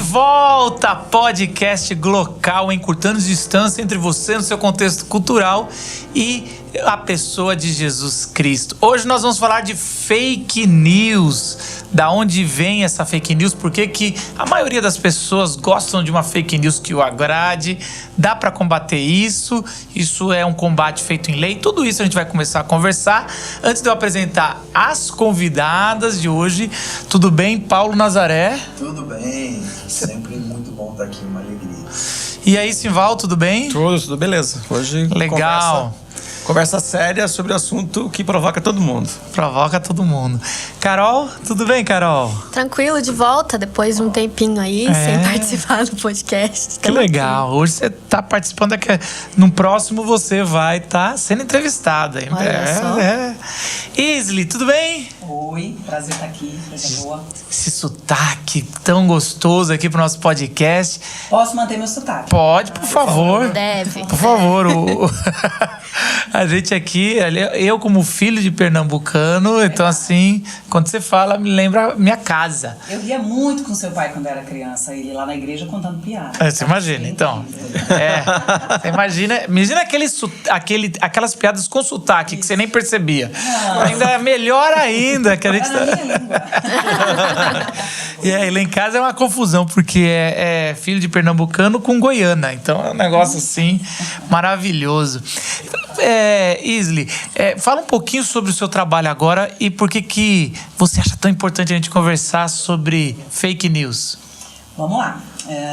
volta, podcast Glocal, encurtando distância entre você no seu contexto cultural e a pessoa de Jesus Cristo. Hoje nós vamos falar de fake news. Da onde vem essa fake news? Por que a maioria das pessoas gostam de uma fake news que o agrade? Dá para combater isso? Isso é um combate feito em lei? Tudo isso a gente vai começar a conversar. Antes de eu apresentar as convidadas de hoje, tudo bem, Paulo Nazaré? Tudo bem, sempre muito bom estar aqui, uma alegria. E aí, Simval, tudo bem? Tudo beleza. Hoje legal. Conversa séria sobre o assunto que provoca todo mundo. Provoca todo mundo. Carol, tudo bem, Carol? Tranquilo, de volta, depois de um tempinho aí, sem participar do podcast. Que legal. Hoje você está participando aqui. No próximo você vai estar sendo entrevistada. Olha só. Isley, tudo bem? Oi, prazer estar aqui, coisa boa. Esse sotaque tão gostoso aqui pro nosso podcast. Posso manter meu sotaque? Pode, por favor. Deve. Por favor. A gente aqui, eu como filho de pernambucano, então assim, quando você fala, me lembra minha casa. Eu ria muito com seu pai quando era criança, ele lá na igreja contando piada. Você imagina, então. Você imagina aquelas piadas com sotaque que você nem percebia. Não. Ainda é melhor ainda que a gente. Era na minha língua. E aí, lá em casa é uma confusão, porque é filho de pernambucano com goiana. Então é um negócio assim maravilhoso. Isley, fala um pouquinho sobre o seu trabalho agora e por que você acha tão importante a gente conversar sobre fake news. Vamos lá.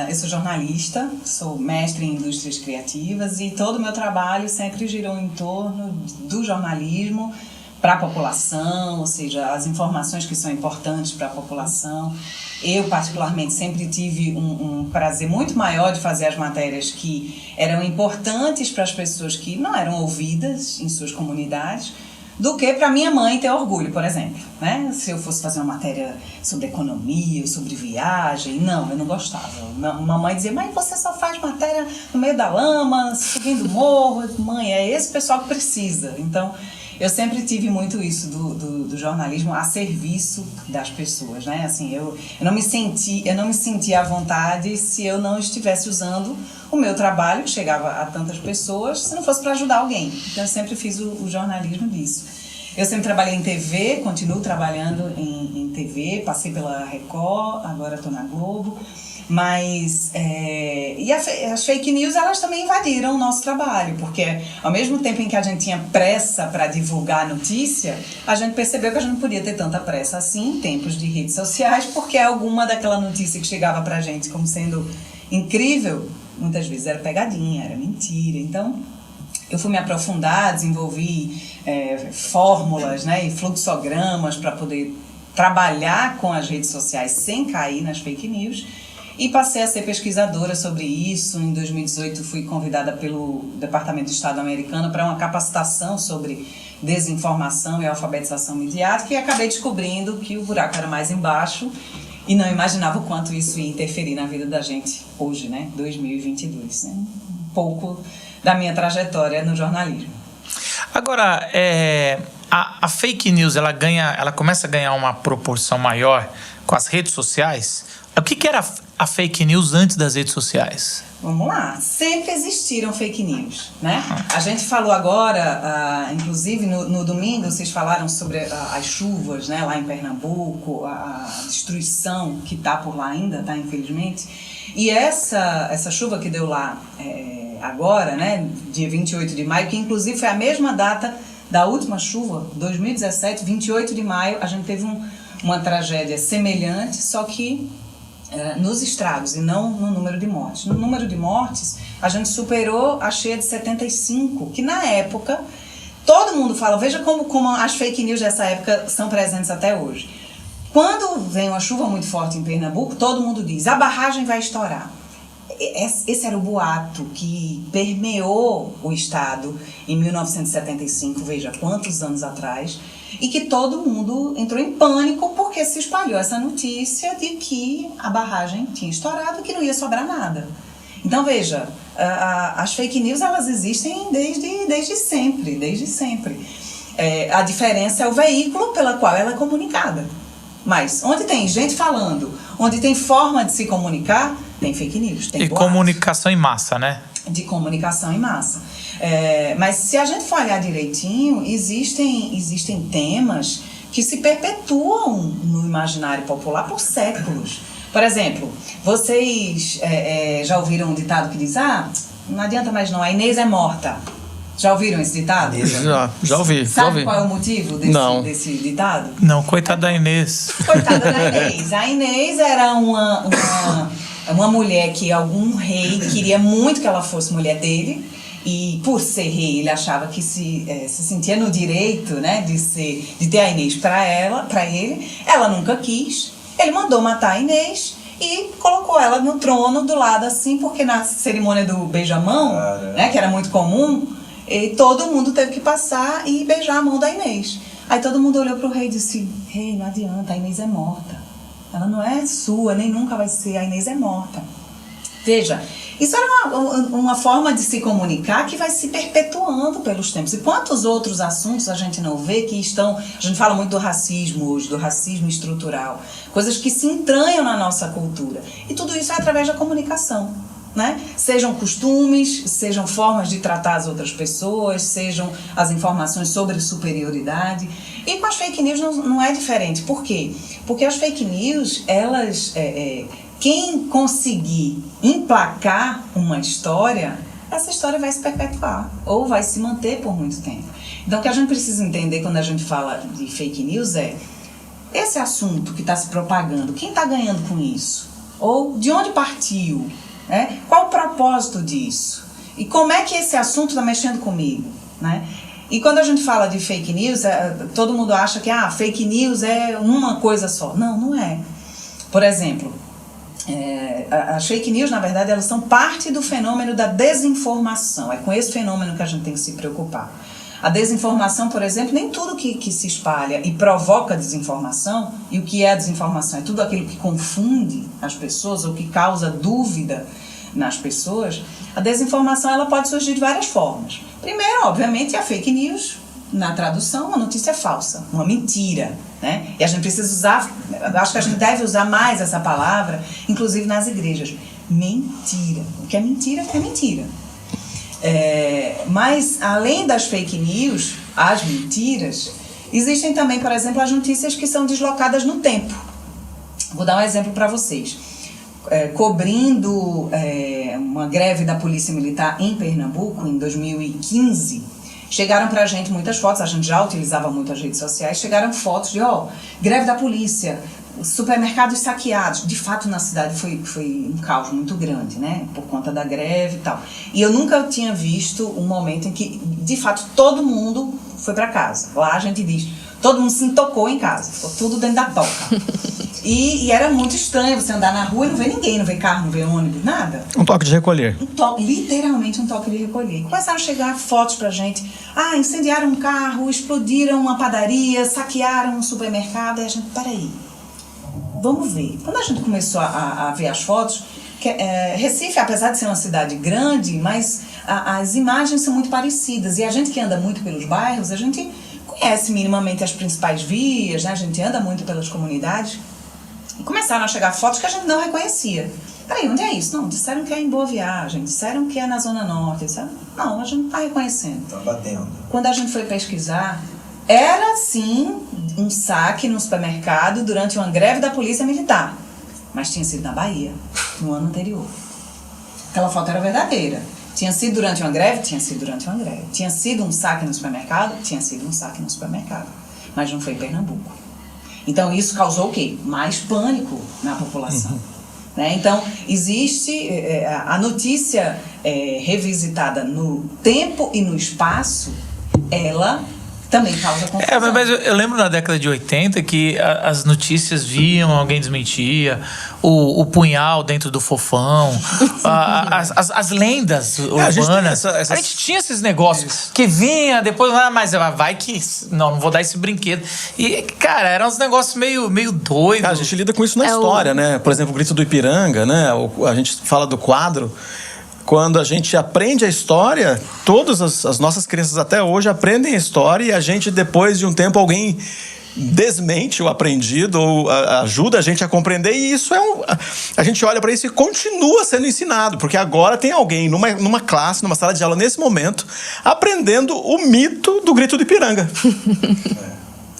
Eu sou jornalista, sou mestre em indústrias criativas e todo o meu trabalho sempre girou em torno do jornalismo para a população, ou seja, as informações que são importantes para a população. Eu, particularmente, sempre tive um prazer muito maior de fazer as matérias que eram importantes para as pessoas que não eram ouvidas em suas comunidades, do que para minha mãe ter orgulho, por exemplo. Né? Se eu fosse fazer uma matéria sobre economia ou sobre viagem, não, eu não gostava. Mamãe dizia, mas você só faz matéria no meio da lama, subindo morro. Mãe, é esse pessoal que precisa. Então, eu sempre tive muito isso do jornalismo a serviço das pessoas, né? Assim, eu não me sentia à vontade se eu não estivesse usando o meu trabalho, que chegava a tantas pessoas, se não fosse para ajudar alguém. Então, eu sempre fiz o jornalismo disso. Eu sempre trabalhei em TV, continuo trabalhando em TV, passei pela Record, agora estou na Globo. Mas as fake news, elas também invadiram o nosso trabalho, porque ao mesmo tempo em que a gente tinha pressa para divulgar a notícia, a gente percebeu que a gente não podia ter tanta pressa assim em tempos de redes sociais, porque alguma daquela notícia que chegava pra gente como sendo incrível, muitas vezes era pegadinha, era mentira. Então eu fui me aprofundar, desenvolvi fórmulas, né, e fluxogramas para poder trabalhar com as redes sociais sem cair nas fake news. E passei a ser pesquisadora sobre isso. Em 2018 fui convidada pelo Departamento de Estado americano para uma capacitação sobre desinformação e alfabetização midiática e acabei descobrindo que o buraco era mais embaixo e não imaginava o quanto isso ia interferir na vida da gente hoje, né? 2022. Né? Um pouco da minha trajetória no jornalismo. Agora, a fake news, ela começa a ganhar uma proporção maior com as redes sociais. O que era a fake news antes das redes sociais? Vamos lá, sempre existiram fake news, né? A gente falou agora, inclusive no domingo, vocês falaram sobre as chuvas, né, lá em Pernambuco, a destruição que está por lá ainda, tá, infelizmente. E essa chuva que deu lá agora, né, dia 28 de maio, que inclusive foi a mesma data da última chuva, 2017, 28 de maio, a gente teve uma tragédia semelhante, só que nos estragos e não no número de mortes. No número de mortes, a gente superou a cheia de 75, que na época, todo mundo fala, veja como as fake news dessa época são presentes até hoje. Quando vem uma chuva muito forte em Pernambuco, todo mundo diz, a barragem vai estourar. Esse era o boato que permeou o estado em 1975, veja quantos anos atrás, e que todo mundo entrou em pânico porque se espalhou essa notícia de que a barragem tinha estourado e que não ia sobrar nada. Então, veja, as fake news, elas existem desde sempre. A diferença é o veículo pela qual ela é comunicada. Mas onde tem gente falando, onde tem forma de se comunicar, tem fake news, tem E boatos. comunicação em massa, né? De comunicação em massa. Mas se a gente for olhar direitinho, existem temas que se perpetuam no imaginário popular por séculos. Por exemplo, vocês já ouviram um ditado que diz: não adianta mais não, a Inês é morta. Já ouviram esse ditado? Já ouvi. Sabe qual é o motivo desse ditado? Não, coitada da Inês. Coitada da Inês. A Inês era uma mulher que algum rei queria muito que ela fosse mulher dele. E por ser rei, ele achava que se sentia no direito, né, de ter a Inês para ele. Ela nunca quis. Ele mandou matar a Inês e colocou ela no trono do lado assim, porque na cerimônia do beijamão, né, que era muito comum, todo mundo teve que passar e beijar a mão da Inês. Aí todo mundo olhou para o rei e disse: rei, não adianta, a Inês é morta. Ela não é sua, nem nunca vai ser, a Inês é morta. Veja, isso era uma forma de se comunicar que vai se perpetuando pelos tempos. E quantos outros assuntos a gente não vê que estão... A gente fala muito do racismo hoje, do racismo estrutural. Coisas que se entranham na nossa cultura. E tudo isso é através da comunicação, né? Sejam costumes, sejam formas de tratar as outras pessoas, sejam as informações sobre superioridade. E com as fake news não é diferente. Por quê? Porque as fake news, elas... Quem conseguir emplacar uma história, essa história vai se perpetuar ou vai se manter por muito tempo. Então, o que a gente precisa entender quando a gente fala de fake news é esse assunto que está se propagando, quem está ganhando com isso? Ou de onde partiu? Né? Qual o propósito disso? E como é que esse assunto está mexendo comigo? Né? E quando a gente fala de fake news, todo mundo acha que fake news é uma coisa só. Não, não é. Por exemplo... as fake news, na verdade, elas são parte do fenômeno da desinformação. É com esse fenômeno que a gente tem que se preocupar. A desinformação, por exemplo, nem tudo que se espalha e provoca desinformação, e o que é a desinformação? É tudo aquilo que confunde as pessoas ou que causa dúvida nas pessoas. A desinformação, ela pode surgir de várias formas. Primeiro, obviamente, é a fake news. Na tradução, uma notícia falsa, uma mentira, né? E a gente precisa usar, acho que a gente deve usar mais essa palavra, inclusive nas igrejas. Mentira. O que é mentira é mentira. Mas, além das fake news, as mentiras, existem também, por exemplo, as notícias que são deslocadas no tempo. Vou dar um exemplo para vocês. Cobrindo uma greve da Polícia Militar em Pernambuco, em 2015, chegaram pra gente muitas fotos, a gente já utilizava muito as redes sociais, chegaram fotos de, greve da polícia, supermercados saqueados. De fato, na cidade foi um caos muito grande, né? Por conta da greve e tal. E eu nunca tinha visto um momento em que, de fato, todo mundo foi pra casa. Lá a gente diz, todo mundo se intocou em casa, ficou tudo dentro da toca. E era muito estranho você andar na rua e não ver ninguém, não ver carro, não ver ônibus, nada. Um toque de recolher. Literalmente um toque de recolher. Começaram a chegar fotos pra gente. Incendiaram um carro, explodiram uma padaria, saquearam um supermercado. E a gente, peraí, vamos ver. Quando a gente começou a ver as fotos, Recife, apesar de ser uma cidade grande, mas as imagens são muito parecidas. E a gente que anda muito pelos bairros, a gente conhece minimamente as principais vias, né? A gente anda muito pelas comunidades. E começaram a chegar fotos que a gente não reconhecia. Peraí, onde é isso? Não, disseram que é em Boa Viagem, disseram que é na Zona Norte. Não, a gente não está reconhecendo. Estão batendo. Quando a gente foi pesquisar, era sim um saque no supermercado durante uma greve da Polícia Militar. Mas tinha sido na Bahia, no ano anterior. Aquela foto era verdadeira. Tinha sido durante uma greve? Tinha sido durante uma greve. Tinha sido um saque no supermercado? Tinha sido um saque no supermercado. Mas não foi em Pernambuco. Então, isso causou o quê? Mais pânico na população. Né? Então, existe a notícia revisitada no tempo e no espaço, ela também causa confusão. Mas eu lembro na década de 80 que as notícias viam, alguém desmentia, o punhal dentro do fofão, as lendas urbanas. A gente tinha esses negócios que vinha depois, mas vai que... Não vou dar esse brinquedo. E, cara, eram uns negócios meio doidos. A gente lida com isso na história, né? Por exemplo, o Grito do Ipiranga, né? A gente fala do quadro. Quando a gente aprende a história, todas as nossas crianças até hoje aprendem a história e a gente, depois de um tempo, alguém desmente o aprendido ou ajuda a gente a compreender, e isso a gente olha para isso e continua sendo ensinado, porque agora tem alguém numa classe, numa sala de aula nesse momento, aprendendo o mito do grito do Ipiranga.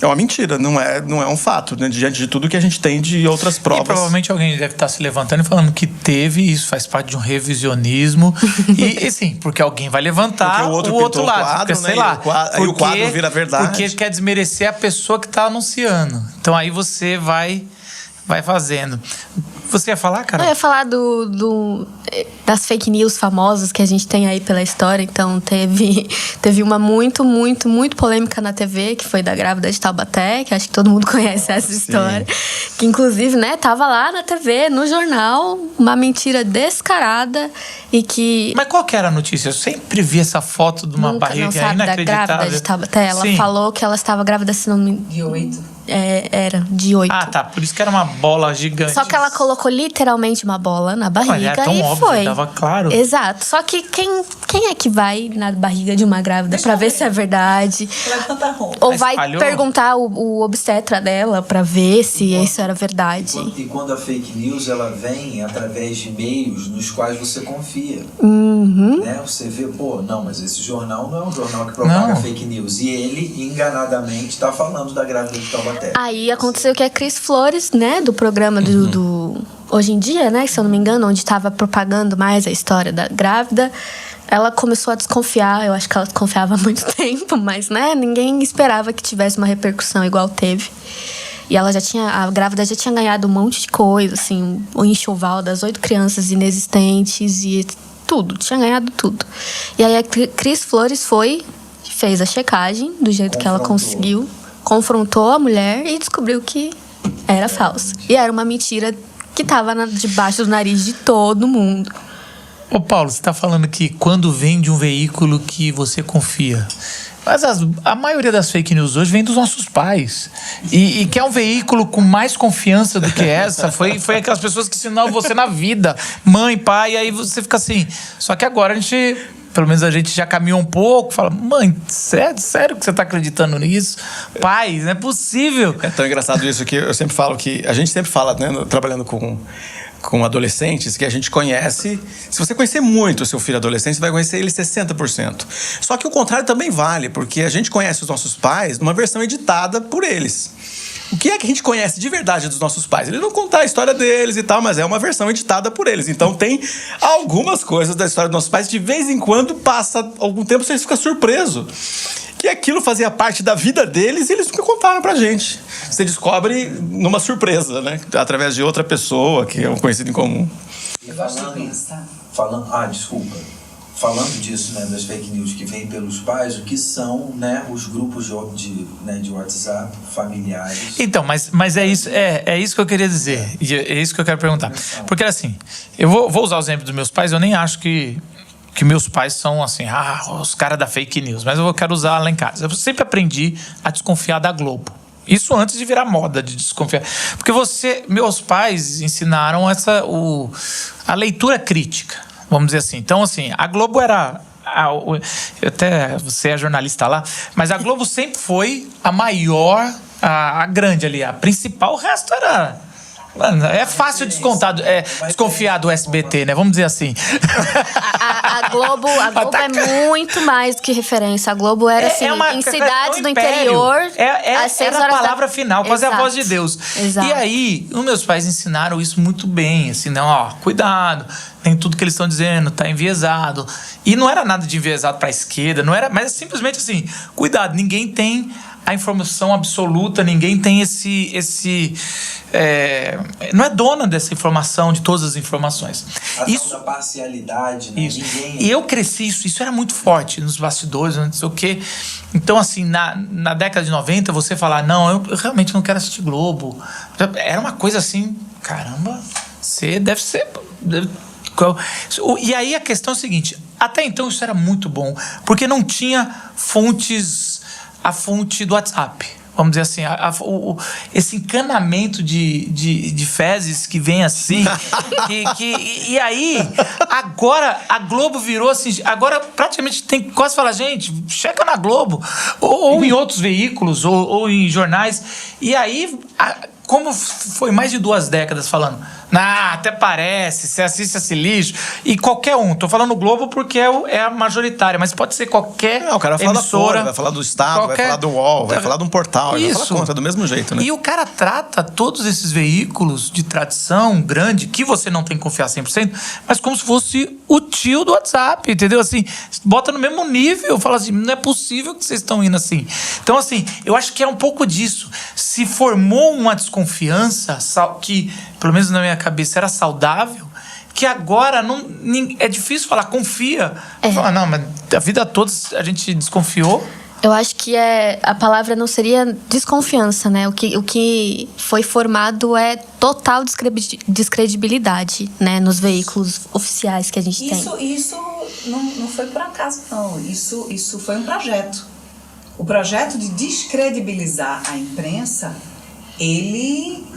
É uma mentira, não é um fato, né? Diante de tudo que a gente tem de outras provas. E provavelmente alguém deve estar se levantando e falando que teve, isso faz parte de um revisionismo. e sim, porque alguém vai levantar o outro lado. Quadro, porque, sei lá, aí o quadro vira verdade. Porque quer desmerecer a pessoa que está anunciando. Então aí você vai fazendo. Você ia falar, cara? Eu ia falar das fake news famosas que a gente tem aí pela história. Então, teve uma muito, muito, muito polêmica na TV, que foi da grávida de Taubaté, que acho que todo mundo conhece essa história. Que, inclusive, né, tava lá na TV, no jornal, uma mentira descarada e que... Mas qual que era a notícia? Eu sempre vi essa foto de uma barriga inacreditável. Da grávida de Taubaté. Ela falou que ela estava grávida, se não me... De 8. Era, de 8. Ah, tá. Por isso que era uma bola gigante. Só que ela colocou literalmente uma bola na barriga. Olha, é tão e óbvio, foi. tava claro. Exato. Só que quem é que vai na barriga de uma grávida pra ver se é verdade? Levanta a roupa. Ou Mas vai falhou? perguntar o obstetra dela pra ver se isso era verdade. E quando a fake news ela vem através de meios nos quais você confia. Né? Você vê, não, mas esse jornal não é um jornal que propaga fake news. E ele, enganadamente, está falando da grávida de Taubaté. Aí aconteceu que a Cris Flores, né, do programa do Hoje em Dia, né, se eu não me engano, onde estava propagando mais a história da grávida, ela começou a desconfiar. Eu acho que ela desconfiava há muito tempo, mas, né, ninguém esperava que tivesse uma repercussão igual teve. E a grávida já tinha ganhado um monte de coisa, assim, o enxoval das 8 crianças inexistentes e tudo, tinha ganhado tudo. E aí a Cris Flores fez a checagem do jeito que ela conseguiu, confrontou a mulher e descobriu que era falso. E era uma mentira que estava debaixo do nariz de todo mundo. Ô Paulo, você tá falando que quando vem de um veículo que você confia, mas a maioria das fake news hoje vem dos nossos pais. E que é um veículo com mais confiança do que essa. Foi aquelas pessoas que ensinaram você na vida. Mãe, pai, e aí você fica assim. Só que agora pelo menos a gente já caminhou um pouco, fala, mãe, sério que você tá acreditando nisso? Pai, não é possível. É tão engraçado isso que eu sempre falo que... A gente sempre fala, né, trabalhando com adolescentes, que a gente conhece... Se você conhecer muito o seu filho adolescente, você vai conhecer ele 60%. Só que o contrário também vale, porque a gente conhece os nossos pais numa versão editada por eles. O que é que a gente conhece de verdade dos nossos pais? Eles vão contar a história deles e tal, mas é uma versão editada por eles. Então tem algumas coisas da história dos nossos pais, de vez em quando passa algum tempo, você fica surpreso que aquilo fazia parte da vida deles e eles nunca contaram pra gente. Você descobre numa surpresa, né? Através de outra pessoa, que é um conhecido em comum. Eu gosto de pensar. Desculpa. Falando disso, né, das fake news que vêm pelos pais, o que são, né, os grupos de WhatsApp familiares? Então, mas é isso que eu queria dizer. É isso que eu quero perguntar. Porque assim, eu vou usar o exemplo dos meus pais. Eu nem acho que meus pais são assim, os caras da fake news. Mas eu quero usar lá em casa. Eu sempre aprendi a desconfiar da Globo. Isso antes de virar moda, de desconfiar. Porque meus pais ensinaram a leitura crítica, vamos dizer assim. Então, assim, a Globo era... Até você é jornalista lá, mas a Globo sempre foi a maior, a grande ali, a principal. O resto era... Mano, é fácil desconfiar do SBT, né? Vamos dizer assim. A Globo é muito mais do que referência. A Globo era assim, em cidades do interior. Era a palavra final, quase Exato. a voz de Deus. Exato. E aí, os meus pais ensinaram isso muito bem. Assim, não, cuidado, nem tudo que eles estão dizendo tá enviesado. E não era nada de enviesado pra esquerda, não era, mas é simplesmente assim, cuidado, ninguém tem a informação absoluta, ninguém tem não é dona dessa informação, de todas as informações. Isso da parcialidade, né? Isso. E eu cresci, isso era muito forte nos bastidores, não sei o quê. Então, assim, na década de 90, você falar, não, eu realmente não quero assistir Globo. Era uma coisa assim, caramba, você deve ser... E aí a questão é a seguinte, até então isso era muito bom, porque não tinha a fonte do WhatsApp. vamos dizer assim, esse encanamento de fezes que vem assim. E aí, agora a Globo virou assim. Agora praticamente tem que quase falar, gente, checa na Globo. Ou em outros veículos, ou em jornais. E aí, como foi mais de 2 décadas falando, até parece, você assiste esse lixo. E qualquer um, tô falando Globo porque é a majoritária, mas pode ser qualquer o cara vai falar emissora, da Folha, vai falar do Estado, vai falar do UOL, vai falar de um portal, isso. vai falar contra, do mesmo jeito, né? E o cara trata todos esses veículos de tradição grande, que você não tem que confiar 100%, mas como se fosse o tio do WhatsApp, entendeu? Assim, bota no mesmo nível, fala assim, não é possível que vocês estão indo assim. Então, assim, eu acho que é um pouco disso. Se formou uma desconfiança que, pelo menos na minha cabeça, era saudável, que agora é difícil falar, confia. Fala, não, mas a vida toda a gente desconfiou. Eu acho que a palavra não seria desconfiança, né? O que foi formado é total descredibilidade, né? Nos veículos oficiais que a gente tem. Isso não foi por acaso, não. Isso foi um projeto. O projeto de descredibilizar a imprensa, ele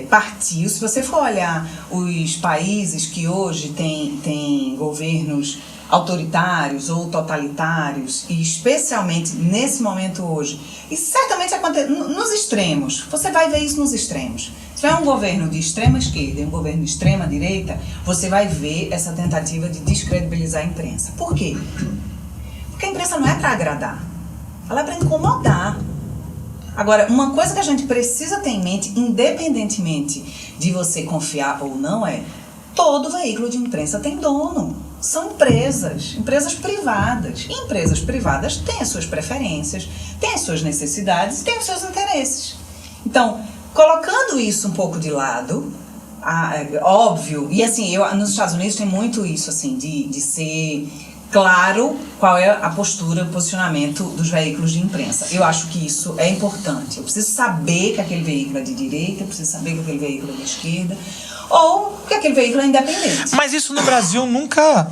partiu. Se você for olhar os países que hoje têm governos autoritários ou totalitários, e especialmente nesse momento hoje, e certamente acontece nos extremos, você vai ver isso nos extremos. Se tiver um governo de extrema esquerda e um governo de extrema direita, você vai ver essa tentativa de descredibilizar a imprensa. Por quê? Porque a imprensa não é para agradar, ela é para incomodar. Agora, uma coisa que a gente precisa ter em mente, independentemente de você confiar ou não, todo veículo de imprensa tem dono. São empresas privadas. E empresas privadas têm as suas preferências, têm as suas necessidades e têm os seus interesses. Então, colocando isso um pouco de lado, óbvio, e assim, nos Estados Unidos tem muito isso, assim, de ser claro qual é a postura, o posicionamento dos veículos de imprensa. Eu acho que isso é importante. Eu preciso saber que aquele veículo é de direita, eu preciso saber que aquele veículo é de esquerda, ou que aquele veículo é independente. Mas isso no Brasil nunca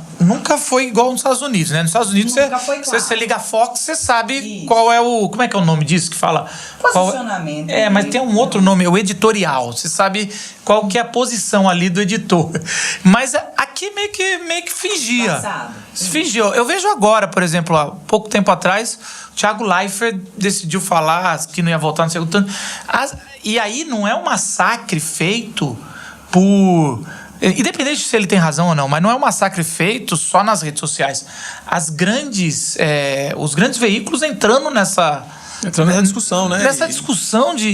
foi igual nos Estados Unidos, né? Nos Estados Unidos, você liga a Fox, você sabe isso. Qual é o... Como é que é o nome disso que fala? Posicionamento. Mas tem um outro nome, o editorial. Você sabe qual que é a posição ali do editor. Mas aqui meio que fingia. Fingiu. Eu vejo agora, por exemplo, há pouco tempo atrás, o Thiago Leifert decidiu falar que não ia voltar no segundo turno. E aí não é um massacre feito por... Independente se ele tem razão ou não, mas não é um massacre feito só nas redes sociais. Os grandes veículos entrando nessa discussão, né? Nessa discussão de...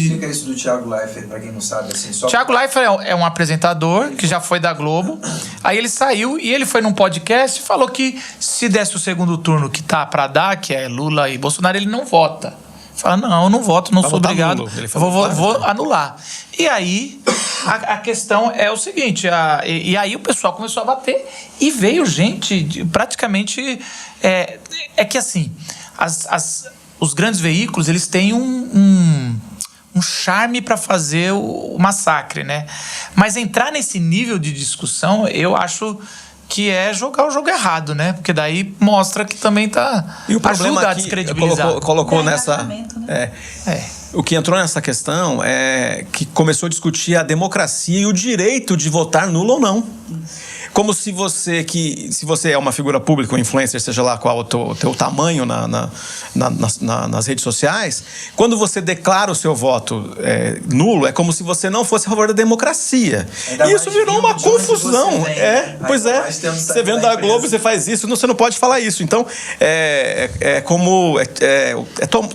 Explica isso do Thiago Leifert, pra quem não sabe. Assim, Thiago Leifert é um apresentador que já foi da Globo. Aí ele saiu e ele foi num podcast e falou que se desse o segundo turno que tá pra dar, que é Lula e Bolsonaro, ele não vota. Fala, não, eu não voto, não sou obrigado. Ele falou, vou anular. E aí, a questão é o seguinte, e aí o pessoal começou a bater e veio gente, praticamente... É que assim, os grandes veículos, eles têm um charme para fazer o massacre, né? Mas entrar nesse nível de discussão, eu acho que é jogar o jogo errado, né? Porque daí mostra que também tá... E o problema ajuda a descredibilizar. Colocou nessa... Né? O que entrou nessa questão é que começou a discutir a democracia e o direito de votar nulo ou não. Como se você é uma figura pública, um influencer, seja lá qual o teu tamanho nas redes sociais, quando você declara o seu voto nulo, é como se você não fosse a favor da democracia. E isso virou uma confusão. Pois é. Você vendo da Globo, você faz isso, você não pode falar isso. Então, é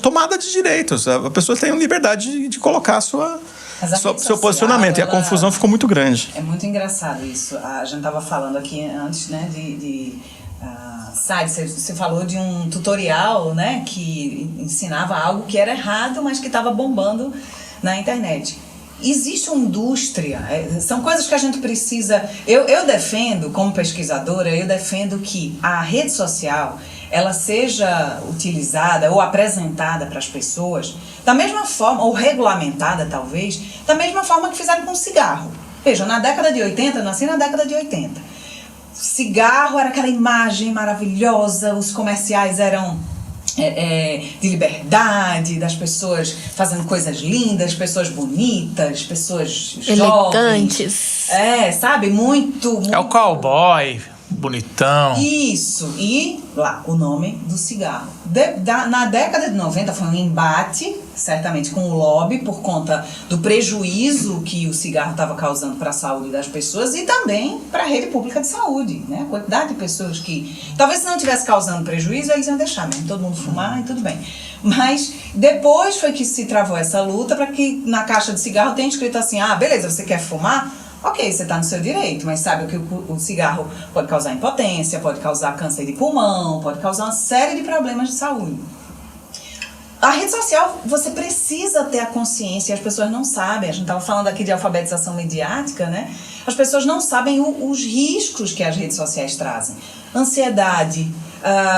tomada de direitos. A pessoa tem liberdade de colocar seu posicionamento. E a confusão ficou muito grande. É muito engraçado isso. A gente estava falando aqui antes, né, você falou de um tutorial, né, que ensinava algo que era errado, mas que estava bombando na internet. Existe uma indústria, são coisas que a gente precisa... Eu defendo, como pesquisadora, eu defendo que a rede social ela seja utilizada ou apresentada para as pessoas da mesma forma, ou regulamentada talvez, da mesma forma que fizeram com o cigarro. Veja, na década de 80, eu nasci na década de 80. Cigarro era aquela imagem maravilhosa, os comerciais eram de liberdade, das pessoas fazendo coisas lindas, pessoas bonitas, pessoas elegantes. Jovens. Sabe? Muito. É o cowboy, bonitão. Isso. E lá, o nome do cigarro. Na década de 90 foi um embate, certamente com o lobby, por conta do prejuízo que o cigarro estava causando para a saúde das pessoas e também para a rede pública de saúde, né? A quantidade de pessoas que... Talvez se não estivesse causando prejuízo, eles iam deixar mesmo, todo mundo fumar e tudo bem. Mas depois foi que se travou essa luta para que na caixa de cigarro tenha escrito assim, beleza, você quer fumar? Ok, você está no seu direito, mas sabe que o cigarro pode causar impotência, pode causar câncer de pulmão, pode causar uma série de problemas de saúde. A rede social, você precisa ter a consciência, e as pessoas não sabem. A gente estava falando aqui de alfabetização mediática, né? As pessoas não sabem os riscos que as redes sociais trazem. Ansiedade,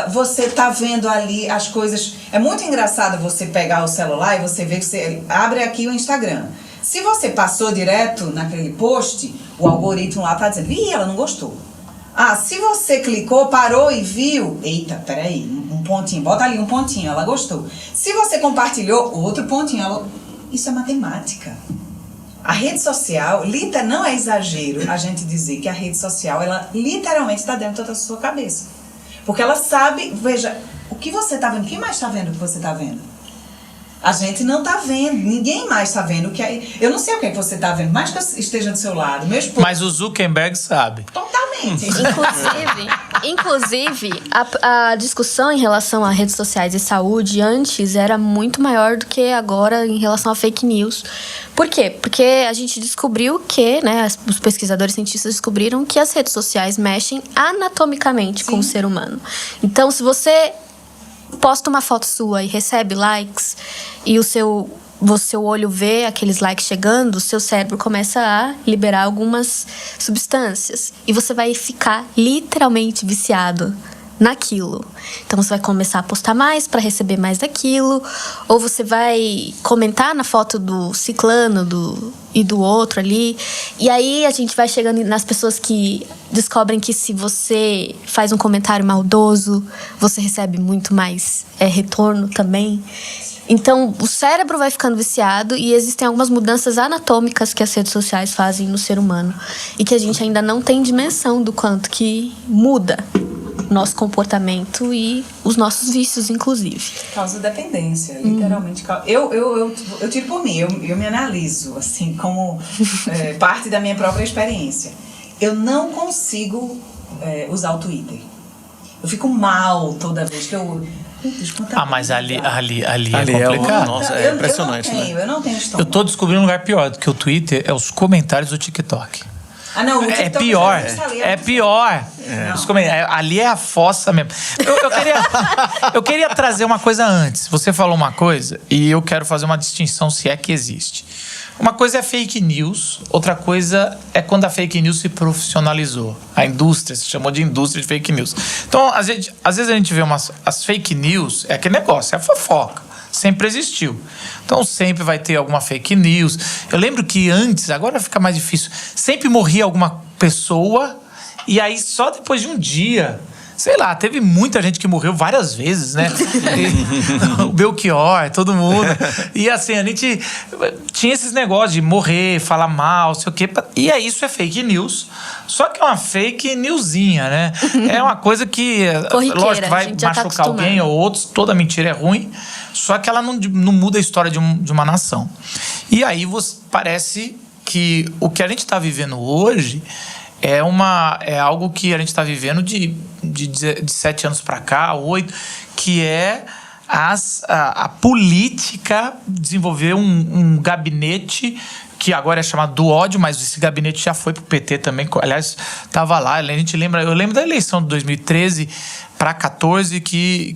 você está vendo ali as coisas... É muito engraçado você pegar o celular e você ver que você abre aqui o Instagram. Se você passou direto naquele post, o algoritmo lá está dizendo, ela não gostou. Se você clicou, parou e viu, eita, peraí, um pontinho, bota ali um pontinho, ela gostou. Se você compartilhou, outro pontinho, isso é matemática. A rede social, não é exagero a gente dizer que a rede social, ela literalmente está dentro da sua cabeça. Porque ela sabe, veja, o que você está vendo, quem mais está vendo o que você está vendo? A gente não está vendo, ninguém mais está vendo o que é. Eu não sei o que é que você está vendo, mais que eu esteja do seu lado. Mas o Zuckerberg sabe. Totalmente. Inclusive a discussão em relação a redes sociais e saúde antes era muito maior do que agora em relação a fake news. Por quê? Porque a gente descobriu que, né, os pesquisadores cientistas descobriram que as redes sociais mexem anatomicamente com o ser humano. Então, se você posta uma foto sua e recebe likes e o seu olho vê aqueles likes chegando, o seu cérebro começa a liberar algumas substâncias e você vai ficar literalmente viciado naquilo. Então você vai começar a postar mais para receber mais daquilo, ou você vai comentar na foto do ciclano e do outro ali. E aí a gente vai chegando nas pessoas que descobrem que se você faz um comentário maldoso, você recebe muito mais retorno também. Então, o cérebro vai ficando viciado e existem algumas mudanças anatômicas que as redes sociais fazem no ser humano e que a gente ainda não tem dimensão do quanto que muda nosso comportamento e os nossos vícios, inclusive. Causa dependência, literalmente. Eu tiro por mim, eu me analiso, assim, como parte da minha própria experiência. Eu não consigo usar o Twitter. Eu fico mal toda vez que eu... mas ali é complicado. Nossa, é impressionante, eu não tenho estômago. Eu tô descobrindo um lugar pior do que o Twitter, é os comentários do TikTok. Não, o é pior. É pior. Ali é a fossa mesmo. Eu queria trazer uma coisa antes. Você falou uma coisa e eu quero fazer uma distinção se é que existe. Uma coisa é fake news, outra coisa é quando a fake news se profissionalizou. A indústria se chamou de indústria de fake news. Então, às vezes a gente vê as fake news, é aquele negócio, é a fofoca. Sempre existiu. Então sempre vai ter alguma fake news. Eu lembro que antes, agora fica mais difícil, sempre morria alguma pessoa e aí só depois de um dia... Sei lá, teve muita gente que morreu várias vezes, né? O Belchior, todo mundo. E assim, a gente tinha esses negócios de morrer, falar mal, sei o quê. E isso é fake news. Só que é uma fake newsinha, né? É uma coisa que, lógico, vai machucar alguém ou outros. Toda mentira é ruim. Só que ela não muda a história de uma nação. E aí parece que o que a gente está vivendo hoje... É algo que a gente está vivendo de 7 anos para cá, 8, que é a política desenvolver um gabinete que agora é chamado do ódio, mas esse gabinete já foi pro PT também. Aliás, estava lá. Eu lembro da eleição de 2013 para 14 que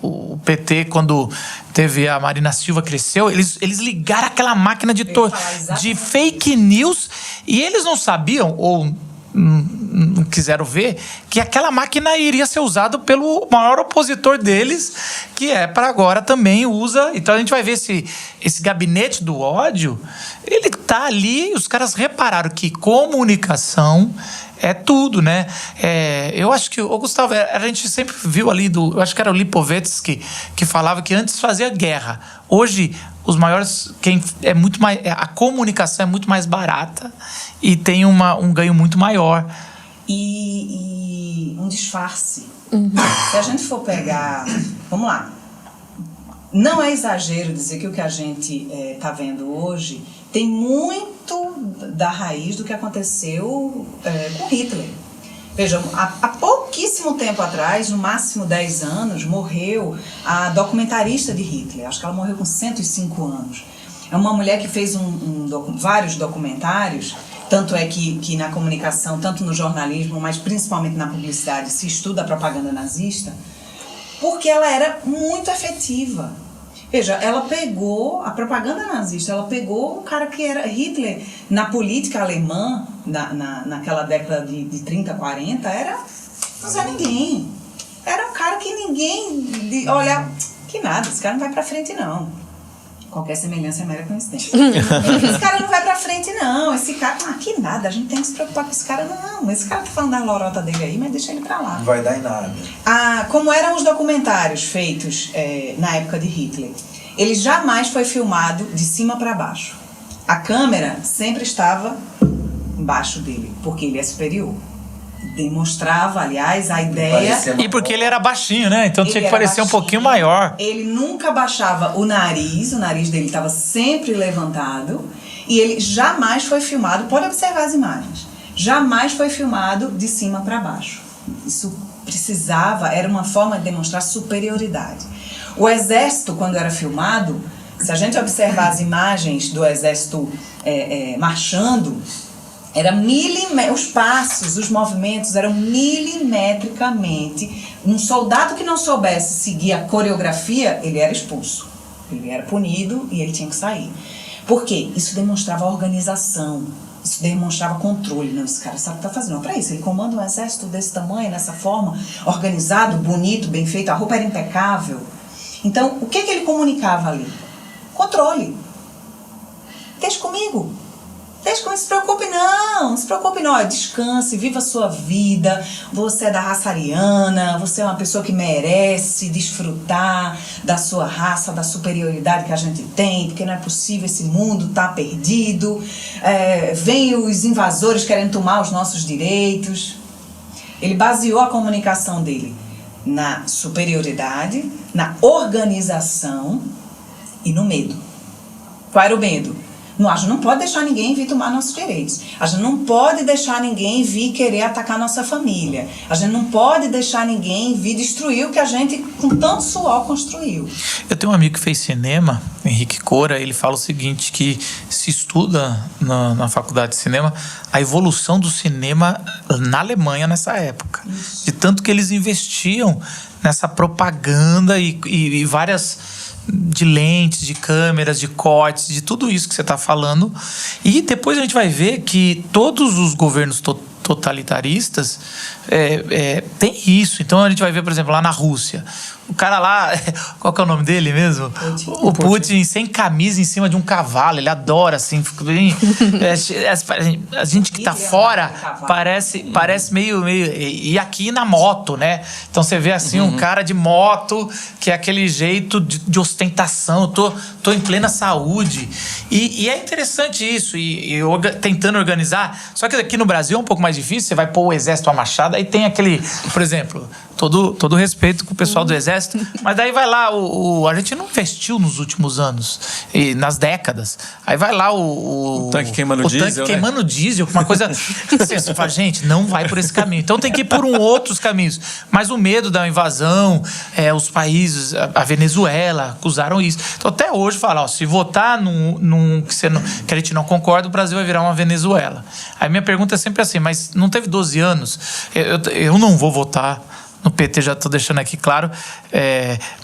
o PT, quando teve a Marina Silva, cresceu, eles ligaram aquela máquina de fake news e eles não sabiam, ou não quiseram ver, que aquela máquina iria ser usada pelo maior opositor deles, que para agora também usa. Então a gente vai ver esse gabinete do ódio, ele tá ali, os caras repararam que comunicação é tudo, né? Eu acho que, Gustavo, a gente sempre viu ali eu acho que era o Lipovetsky que falava que antes fazia guerra. Hoje, os maiores, é muito mais, a comunicação é muito mais barata e tem um ganho muito maior. E um disfarce. Se a gente for pegar, vamos lá, não é exagero dizer que o que a gente está vendo hoje tem muito da raiz do que aconteceu com Hitler. Vejam, há pouquíssimo tempo atrás, no máximo 10 anos, morreu a documentarista de Hitler. Acho que ela morreu com 105 anos. É uma mulher que fez vários documentários, tanto é que na comunicação, tanto no jornalismo, mas principalmente na publicidade, se estuda a propaganda nazista, porque ela era muito efetiva. Veja, ela pegou a propaganda nazista, ela pegou um cara que era Hitler na política alemã, naquela década de 30, 40, não era ninguém. Era um cara que ninguém, olha, que nada, esse cara não vai pra frente não. Qualquer semelhança é mera coincidência. Esse cara não vai pra frente não, esse cara, que nada, a gente tem que se preocupar com esse cara. Não, esse cara tá falando da lorota dele aí, mas deixa ele pra lá. Não vai dar em nada. Como eram os documentários feitos na época de Hitler, ele jamais foi filmado de cima para baixo. A câmera sempre estava embaixo dele, porque ele é superior. Demonstrava, aliás, a ideia... E porque ele era baixinho, né? Então tinha que parecer um pouquinho maior. Ele nunca baixava o nariz dele estava sempre levantado, e ele jamais foi filmado, pode observar as imagens, jamais foi filmado de cima para baixo. Isso era uma forma de demonstrar superioridade. O exército, quando era filmado, se a gente observar as imagens do exército marchando, os passos, os movimentos eram milimetricamente. Um soldado que não soubesse seguir a coreografia, ele era expulso. Ele era punido e ele tinha que sair. Por quê? Isso demonstrava organização, isso demonstrava controle. Não, esse cara sabe o que está fazendo. Não, para isso, ele comanda um exército desse tamanho, nessa forma, organizado, bonito, bem feito, a roupa era impecável. Então, o que ele comunicava ali? Controle. Deixa comigo. Não se preocupe não. Descanse, viva a sua vida. Você é da raça ariana, você é uma pessoa que merece desfrutar da sua raça, da superioridade que a gente tem, porque não é possível, esse mundo tá perdido. Vem os invasores querendo tomar os nossos direitos. Ele baseou a comunicação dele na superioridade, na organização e no medo. Qual era o medo? A gente não pode deixar ninguém vir tomar nossos direitos. A gente não pode deixar ninguém vir querer atacar nossa família. A gente não pode deixar ninguém vir destruir o que a gente, com tanto suor, construiu. Eu tenho um amigo que fez cinema, Henrique Cora, ele fala o seguinte, que se estuda na faculdade de cinema a evolução do cinema na Alemanha nessa época. Isso. De tanto que eles investiam nessa propaganda e várias... de lentes, de câmeras, de cortes, de tudo isso que você está falando. E depois a gente vai ver que todos os governos totalitaristas tem isso. Então a gente vai ver, por exemplo, lá na Rússia, o cara lá, qual que é o nome dele mesmo? O Putin sem camisa em cima de um cavalo, ele adora assim, a gente que tá fora parece meio e aqui na moto, né? Então você vê assim um cara de moto, que é aquele jeito de ostentação, tô em plena saúde, e é interessante isso, e tentando organizar, só que aqui no Brasil é um pouco mais difícil, você vai pôr o exército à machada, aí tem aquele, por exemplo, todo respeito com o pessoal do exército, mas daí vai lá, a gente não investiu nos últimos anos, e nas décadas, aí vai lá o tanque queimando diesel, queimando diesel, uma coisa assim, você fala, gente, não vai por esse caminho, então tem que ir por outros caminhos, mas o medo da invasão, os países, a Venezuela, acusaram isso, então até hoje fala, se votar num que a gente não concorda, o Brasil vai virar uma Venezuela. Aí minha pergunta é sempre assim, mas não teve 12 anos, eu não vou votar no PT, já tô deixando aqui claro.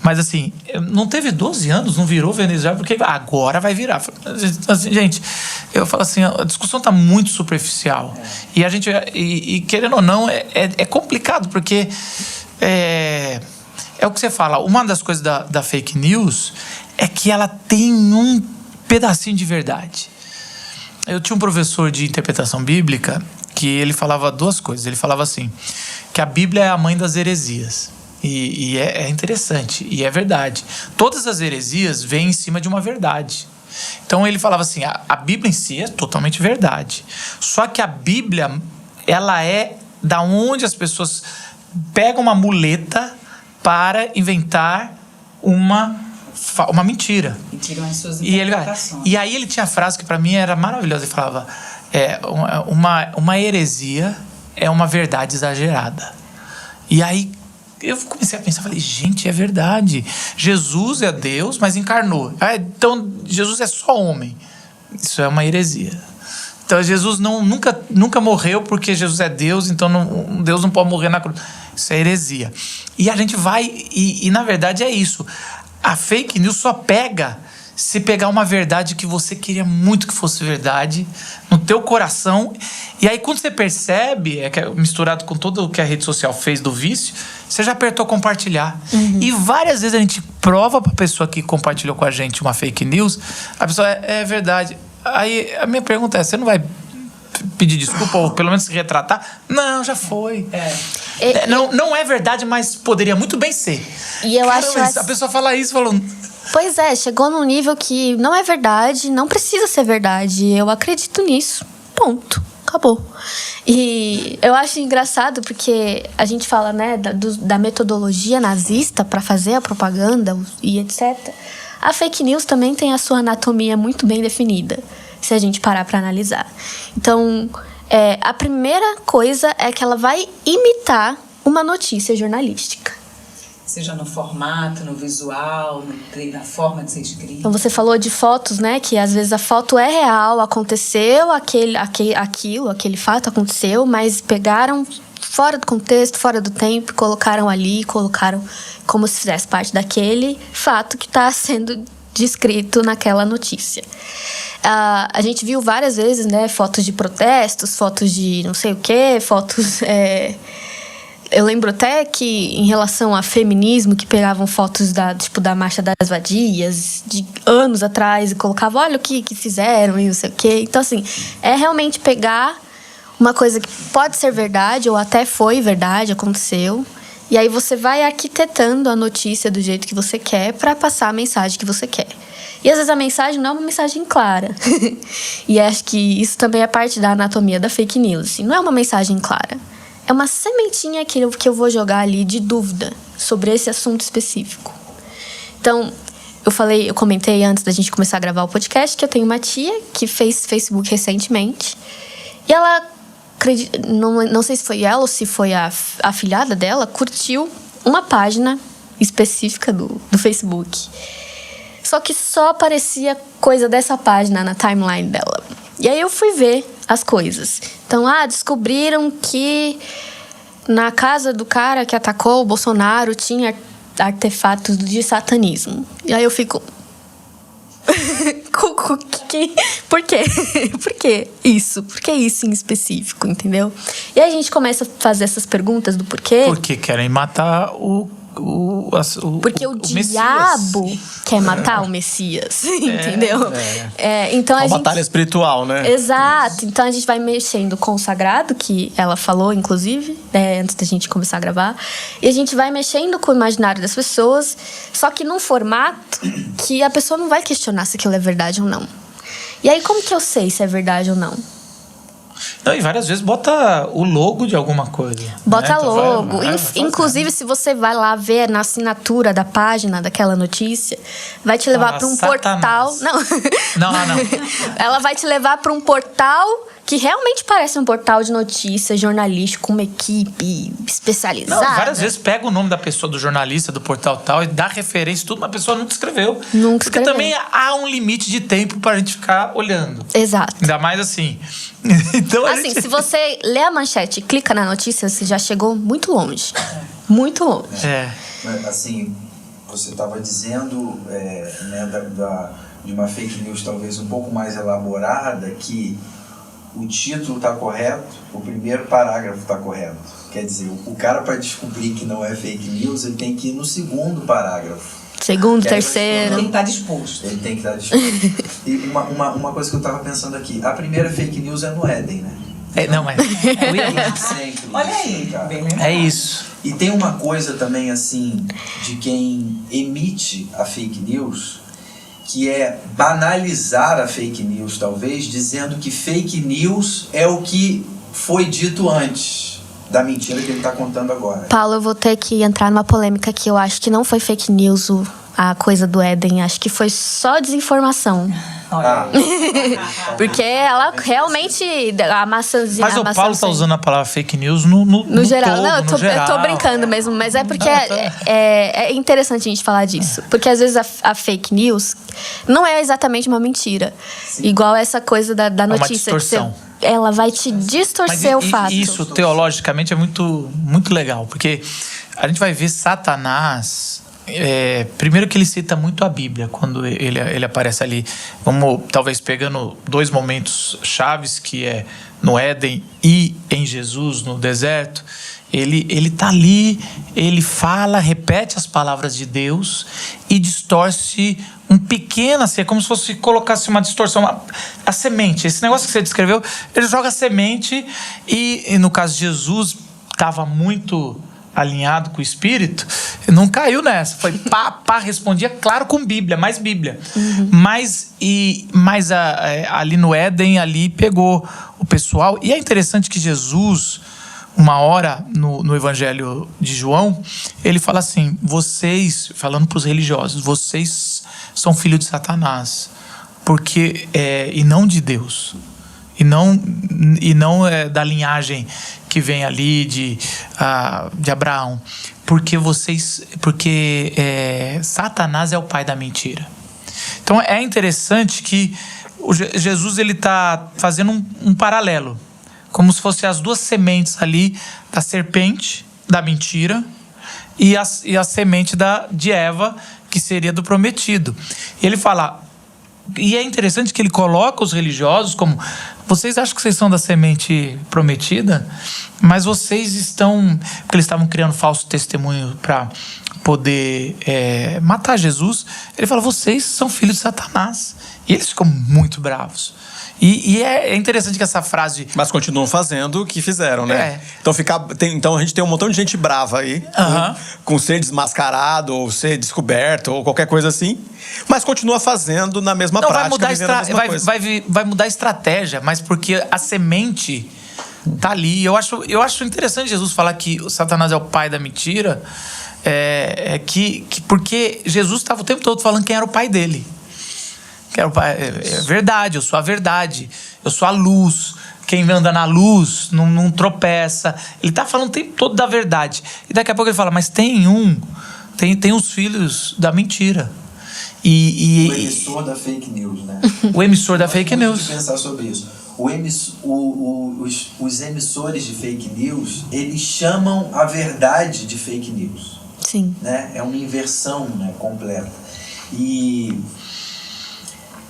Mas assim, não teve 12 anos, não virou veneziano, porque agora vai virar. Assim, gente, eu falo assim, a discussão tá muito superficial. E a gente, querendo ou não, é complicado, porque é o que você fala. Uma das coisas da fake news é que ela tem um pedacinho de verdade. Eu tinha um professor de interpretação bíblica que ele falava duas coisas. Ele falava assim, que a Bíblia é a mãe das heresias. E é interessante, e é verdade. Todas as heresias vêm em cima de uma verdade. Então ele falava assim, a Bíblia em si é totalmente verdade. Só que a Bíblia, ela é da onde as pessoas pegam uma muleta para inventar uma mentira. E tiram as suas interpretações. E aí ele tinha a frase que para mim era maravilhosa. Ele falava, uma heresia é uma verdade exagerada. E aí eu comecei a pensar, falei, gente, é verdade. Jesus é Deus, mas encarnou. Então Jesus é só homem. Isso é uma heresia. Então Jesus nunca morreu porque Jesus é Deus, então Deus não pode morrer na cruz. Isso é heresia. E a gente vai... E na verdade é isso. A fake news só pega se pegar uma verdade que você queria muito que fosse verdade no teu coração. E aí quando você percebe, misturado com tudo o que a rede social fez do vício, você já apertou compartilhar. E várias vezes a gente prova pra pessoa que compartilhou com a gente uma fake news, a pessoa é verdade. Aí a minha pergunta é, você não vai pedir desculpa ou pelo menos se retratar? Não, já foi. Não é verdade, mas poderia muito bem ser. E eu acho a pessoa fala isso falando... Pois é, chegou num nível que não é verdade, não precisa ser verdade. Eu acredito nisso. Ponto. Acabou. E eu acho engraçado porque a gente fala, né, da metodologia nazista para fazer a propaganda e etc. A fake news também tem a sua anatomia muito bem definida, se a gente parar para analisar. Então, a primeira coisa é que ela vai imitar uma notícia jornalística. Seja no formato, no visual, na forma de ser escrito. Então você falou de fotos, né? Que às vezes a foto é real, aconteceu, aquele fato aconteceu, mas pegaram fora do contexto, fora do tempo, colocaram ali, colocaram como se fizesse parte daquele fato que está sendo descrito naquela notícia. A gente viu várias vezes, né? Fotos de protestos, fotos de não sei o quê, fotos... Eu lembro até que, em relação a feminismo, que pegavam fotos da Marcha das Vadias, de anos atrás, e colocavam, olha o que fizeram e não sei o quê. Então, assim, é realmente pegar uma coisa que pode ser verdade, ou até foi verdade, aconteceu, e aí você vai arquitetando a notícia do jeito que você quer para passar a mensagem que você quer. E, às vezes, a mensagem não é uma mensagem clara. E acho que isso também é parte da anatomia da fake news. Assim, não é uma mensagem clara. É uma sementinha que eu vou jogar ali de dúvida sobre esse assunto específico. Então, eu comentei antes da gente começar a gravar o podcast que eu tenho uma tia que fez Facebook recentemente. E ela, não sei se foi ela ou se foi a afilhada dela, curtiu uma página específica do Facebook. Só que só aparecia coisa dessa página na timeline dela. E aí eu fui ver as coisas. Então, descobriram que na casa do cara que atacou o Bolsonaro tinha artefatos de satanismo. E aí eu fico... Por quê? Por que isso? Por que isso em específico, entendeu? E aí a gente começa a fazer essas perguntas do porquê. Porque querem matar porque o diabo quer matar o Messias, entendeu? Então uma batalha espiritual, né? Exato. Então a gente vai mexendo com o sagrado, que ela falou, inclusive, antes da gente começar a gravar. E a gente vai mexendo com o imaginário das pessoas, só que num formato que a pessoa não vai questionar se aquilo é verdade ou não. E aí, como que eu sei se é verdade ou não? Não, e várias vezes bota o logo de alguma coisa. Bota né? Então logo. Inclusive, se você vai lá ver na assinatura da página daquela notícia, vai te levar para um portal... Não. Ela vai te levar para um portal que realmente parece um portal de notícias jornalístico, com uma equipe especializada. Não, várias vezes pega o nome da pessoa, do jornalista, do portal tal, e dá referência, tudo, mas a pessoa nunca escreveu. Porque também há um limite de tempo pra gente ficar olhando. Exato. Ainda mais assim. Então, se você lê a manchete e clica na notícia, você já chegou muito longe. Muito longe. Assim, você estava dizendo né, de uma fake news talvez um pouco mais elaborada, que o título está correto, o primeiro parágrafo está correto. Quer dizer, o cara, para descobrir que não é fake news, ele tem que ir no segundo parágrafo. Segundo, terceiro. Ele tem que estar disposto. Ele tem que estar disposto. E uma coisa que eu estava pensando aqui, a primeira fake news é no Éden, né? Não, mas... Sempre. Olha aí, cara. bem lembrado. É isso. E tem uma coisa também, assim, de quem emite a fake news, que é banalizar a fake news, talvez, dizendo que fake news é o que foi dito antes da mentira que ele está contando agora. Paulo, eu vou ter que entrar numa polêmica que eu acho que não foi fake news a coisa do Éden. Acho que foi só desinformação. Olha aí. Porque ela realmente... A maçãzinha... Mas o Paulo tá usando a palavra fake news no geral. todo, Não, eu tô brincando mesmo, mas é porque é interessante a gente falar disso. Porque às vezes a fake news não é exatamente uma mentira. Sim. Igual essa coisa da notícia. Uma distorção. Ela vai te distorcer o fato. Isso, teologicamente, é muito, muito legal. Porque a gente vai ver Satanás... primeiro que ele cita muito a Bíblia quando ele aparece ali. Vamos talvez pegando dois momentos chaves, que é no Éden e em Jesus no deserto. Ele tá ali, ele fala, repete as palavras de Deus e distorce um pequeno, assim, é como se fosse colocasse uma distorção, a semente. Esse negócio que você descreveu, ele joga a semente e no caso de Jesus estava muito alinhado com o Espírito, não caiu nessa. Foi pá, respondia, claro, com Bíblia, mais Bíblia. Uhum. Mas ali no Éden, ali pegou o pessoal. E é interessante que Jesus, uma hora no Evangelho de João, ele fala assim, vocês, falando para os religiosos, vocês são filhos de Satanás, porque, e não de Deus. E não da linhagem que vem ali de Abraão, porque Satanás é o pai da mentira. Então é interessante que Jesus ele está fazendo um paralelo, como se fossem as duas sementes ali da serpente, da mentira, e a semente de Eva, que seria do prometido. E ele fala, e é interessante que ele coloca os religiosos como, vocês acham que vocês são da semente prometida, mas vocês estão, porque eles estavam criando falso testemunho para poder matar Jesus. Ele fala, vocês são filhos de Satanás. E eles ficam muito bravos. E é interessante que essa frase... Mas continuam fazendo o que fizeram, né? Então a gente tem um montão de gente brava aí, com ser desmascarado, ou ser descoberto, ou qualquer coisa assim, mas continua fazendo na mesma prática, vivendo a mesma coisa. Vai mudar a estratégia, mas porque a semente tá ali. Eu acho interessante Jesus falar que o Satanás é o pai da mentira, porque Jesus estava o tempo todo falando quem era o pai dele. É verdade, eu sou a verdade, eu sou a luz. Quem anda na luz não tropeça. Ele está falando o tempo todo da verdade. E daqui a pouco ele fala, mas tem os filhos da mentira. O emissor da fake news, né? O emissor da fake news. Pensar sobre isso. Os emissores de fake news, eles chamam a verdade de fake news. Sim. Né? É uma inversão, né, completa. E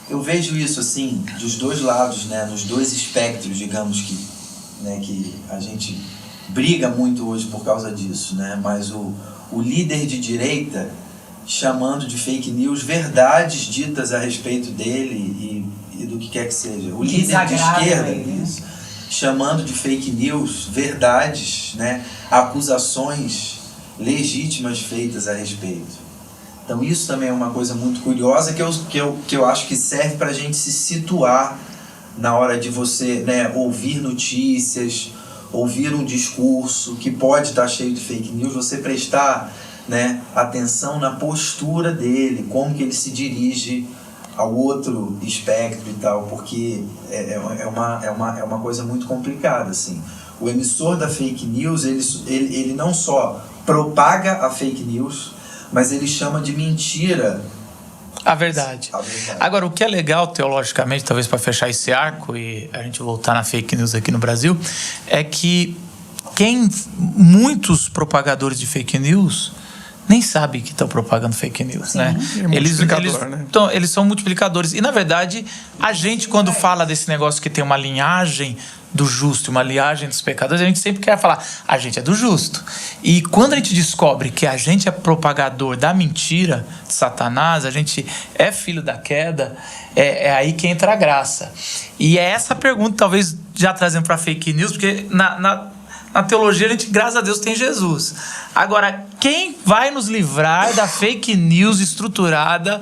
eu vejo isso assim, dos dois lados, né, nos dois espectros, digamos que a gente briga muito hoje por causa disso, né? Mas o líder de direita chamando de fake news verdades ditas a respeito dele e do que quer que seja. O líder de esquerda, chamando de fake news verdades, né, acusações legítimas feitas a respeito. Então isso também é uma coisa muito curiosa que eu acho que serve para a gente se situar na hora de você, né, ouvir notícias, ouvir um discurso que pode estar cheio de fake news, você prestar, né, atenção na postura dele, como que ele se dirige ao outro espectro e tal, porque é uma coisa muito complicada, assim. O emissor da fake news, ele não só propaga a fake news, mas ele chama de mentira a verdade. Agora, o que é legal teologicamente, talvez para fechar esse arco e a gente voltar na fake news aqui no Brasil, é que muitos propagadores de fake news nem sabem que estão propagando fake news, né? Eles são multiplicadores. E, na verdade, a gente, quando fala desse negócio que tem uma linhagem do justo e uma linhagem dos pecadores, a gente sempre quer falar, a gente é do justo. E quando a gente descobre que a gente é propagador da mentira de Satanás, a gente é filho da queda, é aí que entra a graça. E é essa pergunta, talvez, já trazendo para fake news, porque na teologia, a gente, graças a Deus, tem Jesus. Agora, quem vai nos livrar da fake news estruturada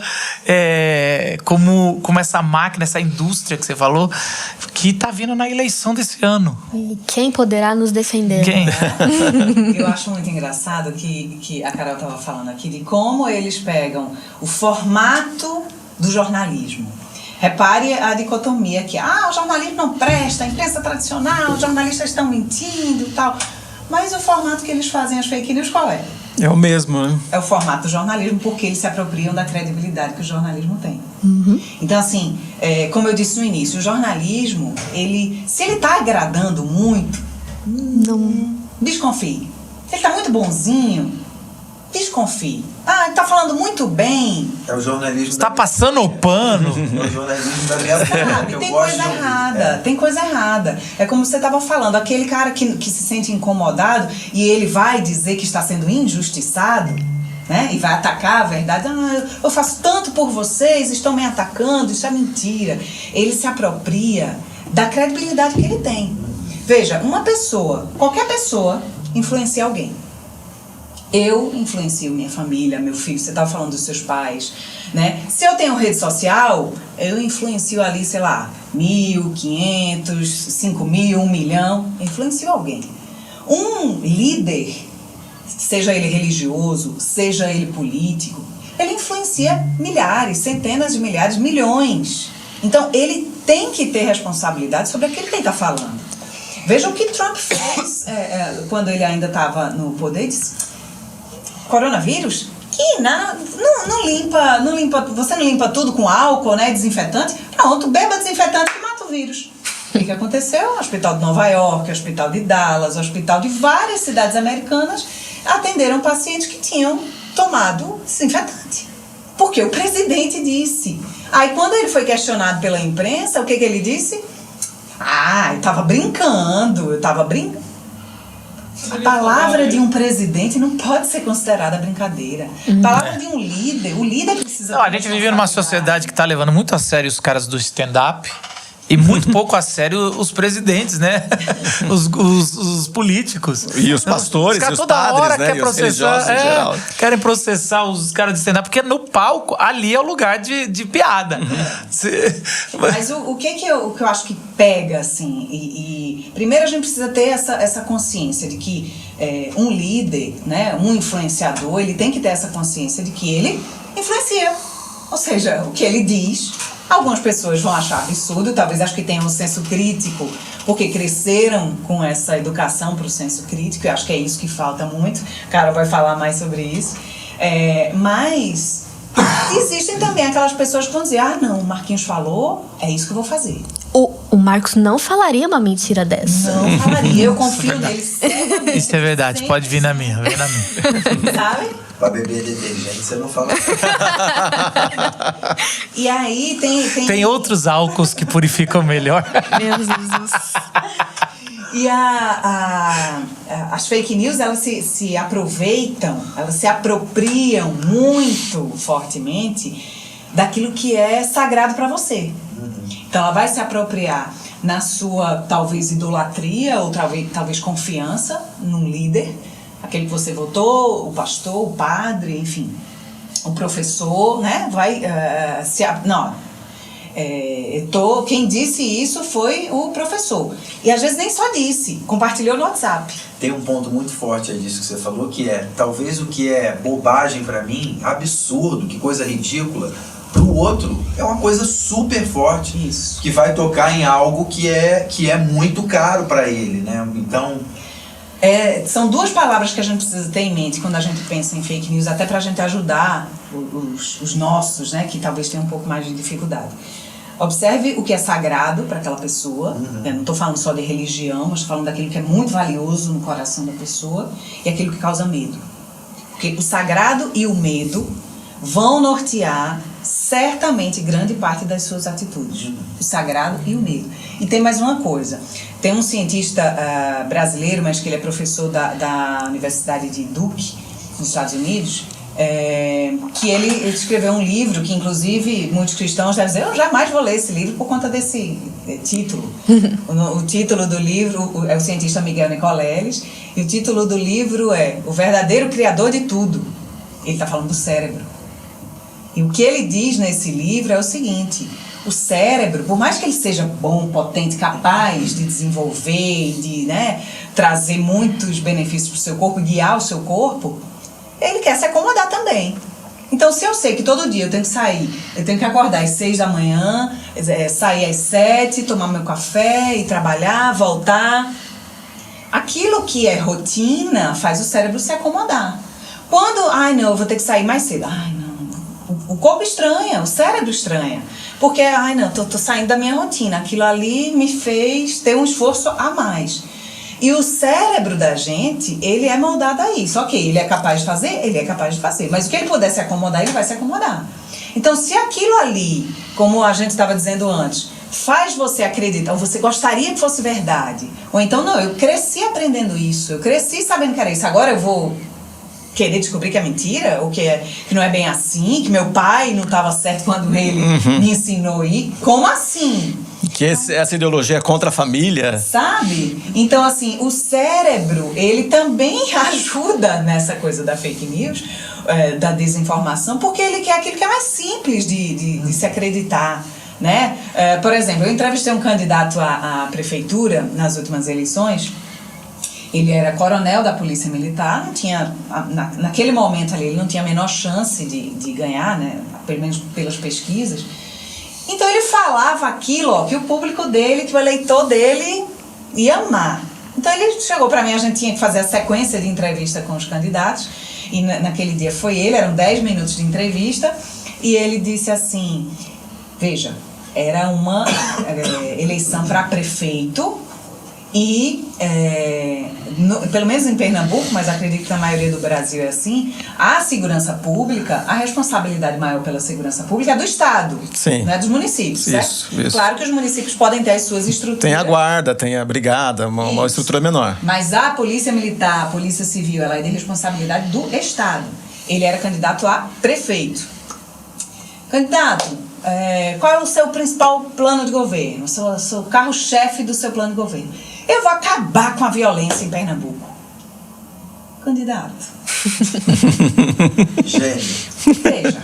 como essa máquina, essa indústria que você falou, que está vindo na eleição desse ano? E quem poderá nos defender? Quem? Eu acho muito engraçado que a Carol estava falando aqui de como eles pegam o formato do jornalismo. Repare a dicotomia aqui. O jornalismo não presta, a imprensa tradicional, os jornalistas estão mentindo e tal. Mas o formato que eles fazem as fake news, qual é? É o mesmo, né? É o formato do jornalismo, porque eles se apropriam da credibilidade que o jornalismo tem. Então, assim, como eu disse no início, o jornalismo, se ele está agradando muito, desconfie. Se ele está muito bonzinho, desconfie. Ele está falando muito bem. É o jornalismo. Está passando o pano. É o jornalismo da minha vida. Tem coisa errada. Tem coisa errada. É como você estava falando, aquele cara que se sente incomodado e ele vai dizer que está sendo injustiçado, né? E vai atacar a verdade. Eu faço tanto por vocês, estão me atacando, isso é mentira. Ele se apropria da credibilidade que ele tem. Veja, qualquer pessoa influencia alguém. Eu influencio minha família, meu filho. Você estava falando dos seus pais, né? Se eu tenho rede social, eu influencio ali, sei lá, 1.500, 5.000, 1 milhão. Influencio alguém. Um líder, seja ele religioso, seja ele político, ele influencia milhares, centenas de milhares, milhões. Então, ele tem que ter responsabilidade sobre aquilo que ele está falando. Veja o que Trump fez quando ele ainda estava no poder. Disse, coronavírus? Que não limpa, você não limpa tudo com álcool, né, desinfetante? Pronto, beba desinfetante que mata o vírus. O que aconteceu? O hospital de Nova York, o hospital de Dallas, o hospital de várias cidades americanas atenderam pacientes que tinham tomado desinfetante. Porque o presidente disse. Aí quando ele foi questionado pela imprensa, o que ele disse? Eu estava brincando. A palavra de um presidente não pode ser considerada brincadeira. A palavra de um líder, o líder precisa... A gente vive numa sociedade que está levando muito a sério os caras do stand-up e muito pouco a sério os presidentes, né? Os políticos. E os pastores, os e os toda padres, hora né? Quer processar, querem processar os caras de stand-up, porque no palco, ali é o lugar de piada. Mas o que eu acho que pega, assim, e primeiro a gente precisa ter essa consciência de que um líder, né, um influenciador, ele tem que ter essa consciência de que ele influencia. Ou seja, o que ele diz, algumas pessoas vão achar absurdo, talvez acho que tenham um senso crítico, porque cresceram com essa educação para o senso crítico, eu acho que é isso que falta muito, o cara vai falar mais sobre isso, mas existem também aquelas pessoas que vão dizer, não, o Marquinhos falou, é isso que eu vou fazer. O Marcos não falaria uma mentira dessa. Não falaria, eu confio nele. Isso é verdade, pode vir na minha, Sabe? Pra beber detergente, você não fala. E aí tem outros álcools que purificam melhor. Meu Jesus. E as fake news, elas se aproveitam, elas se apropriam muito fortemente daquilo que é sagrado para você. Então ela vai se apropriar na sua, talvez, idolatria ou talvez confiança num líder, aquele que você votou, o pastor, o padre, enfim, o professor, né? Quem disse isso foi o professor. E às vezes nem só disse, compartilhou no WhatsApp. Tem um ponto muito forte aí disso que você falou, que talvez o que é bobagem pra mim, absurdo, que coisa ridícula, pro outro é uma coisa super forte. Isso. Que vai tocar em algo que é muito caro pra ele, né? Então... são duas palavras que a gente precisa ter em mente quando a gente pensa em fake news, até pra gente ajudar os nossos, né, que talvez tenham um pouco mais de dificuldade. Observe o que é sagrado para aquela pessoa. Eu não estou falando só de religião, mas estou falando daquilo que é muito valioso no coração da pessoa e aquilo que causa medo. Porque o sagrado e o medo vão nortear certamente grande parte das suas atitudes. O sagrado e o medo. E tem mais uma coisa. Tem um cientista brasileiro, mas que ele é professor da Universidade de Duke, nos Estados Unidos, que ele escreveu um livro que, inclusive, muitos cristãos devem dizer: eu jamais vou ler esse livro por conta desse título. O título do livro é o cientista Miguel Nicoleles, e o título do livro é O Verdadeiro Criador de Tudo. Ele está falando do cérebro. E o que ele diz nesse livro é o seguinte: o cérebro, por mais que ele seja bom, potente, capaz de desenvolver, de trazer muitos benefícios para o seu corpo, guiar o seu corpo, ele quer se acomodar também. Então, se eu sei que todo dia eu tenho que sair, eu tenho que acordar às 6 da manhã, sair às 7, tomar meu café, ir trabalhar, voltar, aquilo que é rotina faz o cérebro se acomodar. Quando, não, eu vou ter que sair mais cedo. Não, o corpo estranha, o cérebro estranha. Porque, não, tô saindo da minha rotina. Aquilo ali me fez ter um esforço a mais. E o cérebro da gente, ele é moldado a isso. Ok, ele é capaz de fazer? Ele é capaz de fazer. Mas o que ele puder se acomodar, ele vai se acomodar. Então, se aquilo ali, como a gente estava dizendo antes, faz você acreditar, ou você gostaria que fosse verdade, ou então, não, eu cresci aprendendo isso, eu cresci sabendo que era isso, agora eu vou querer descobrir que é mentira, ou que não é bem assim, que meu pai não estava certo quando ele me ensinou isso. Como assim? Que essa ideologia é contra a família. Sabe? Então, assim, o cérebro, ele também ajuda nessa coisa da fake news, da desinformação, porque ele quer aquilo que é mais simples de se acreditar, né? Por exemplo, eu entrevistei um candidato à prefeitura nas últimas eleições. Ele era coronel da Polícia Militar, não tinha, naquele momento ali, ele não tinha a menor chance de ganhar, né? Pelo menos pelas pesquisas. Então ele falava aquilo, que o público dele, que o eleitor dele ia amar. Então ele chegou para mim, a gente tinha que fazer a sequência de entrevista com os candidatos, e naquele dia foi ele, eram 10 minutos de entrevista, e ele disse assim: veja, era uma eleição para prefeito, e, pelo menos em Pernambuco, mas acredito que na maioria do Brasil é assim, a segurança pública, a responsabilidade maior pela segurança pública é do Estado, não é dos municípios, certo? Isso. Claro que os municípios podem ter as suas estruturas. Tem a guarda, tem a brigada, uma estrutura menor. Mas a Polícia Militar, a Polícia Civil, ela é de responsabilidade do Estado. Ele era candidato a prefeito. Candidato, qual é o seu principal plano de governo? O seu carro-chefe do seu plano de governo? Eu vou acabar com a violência em Pernambuco. Candidato. Gênio. Veja,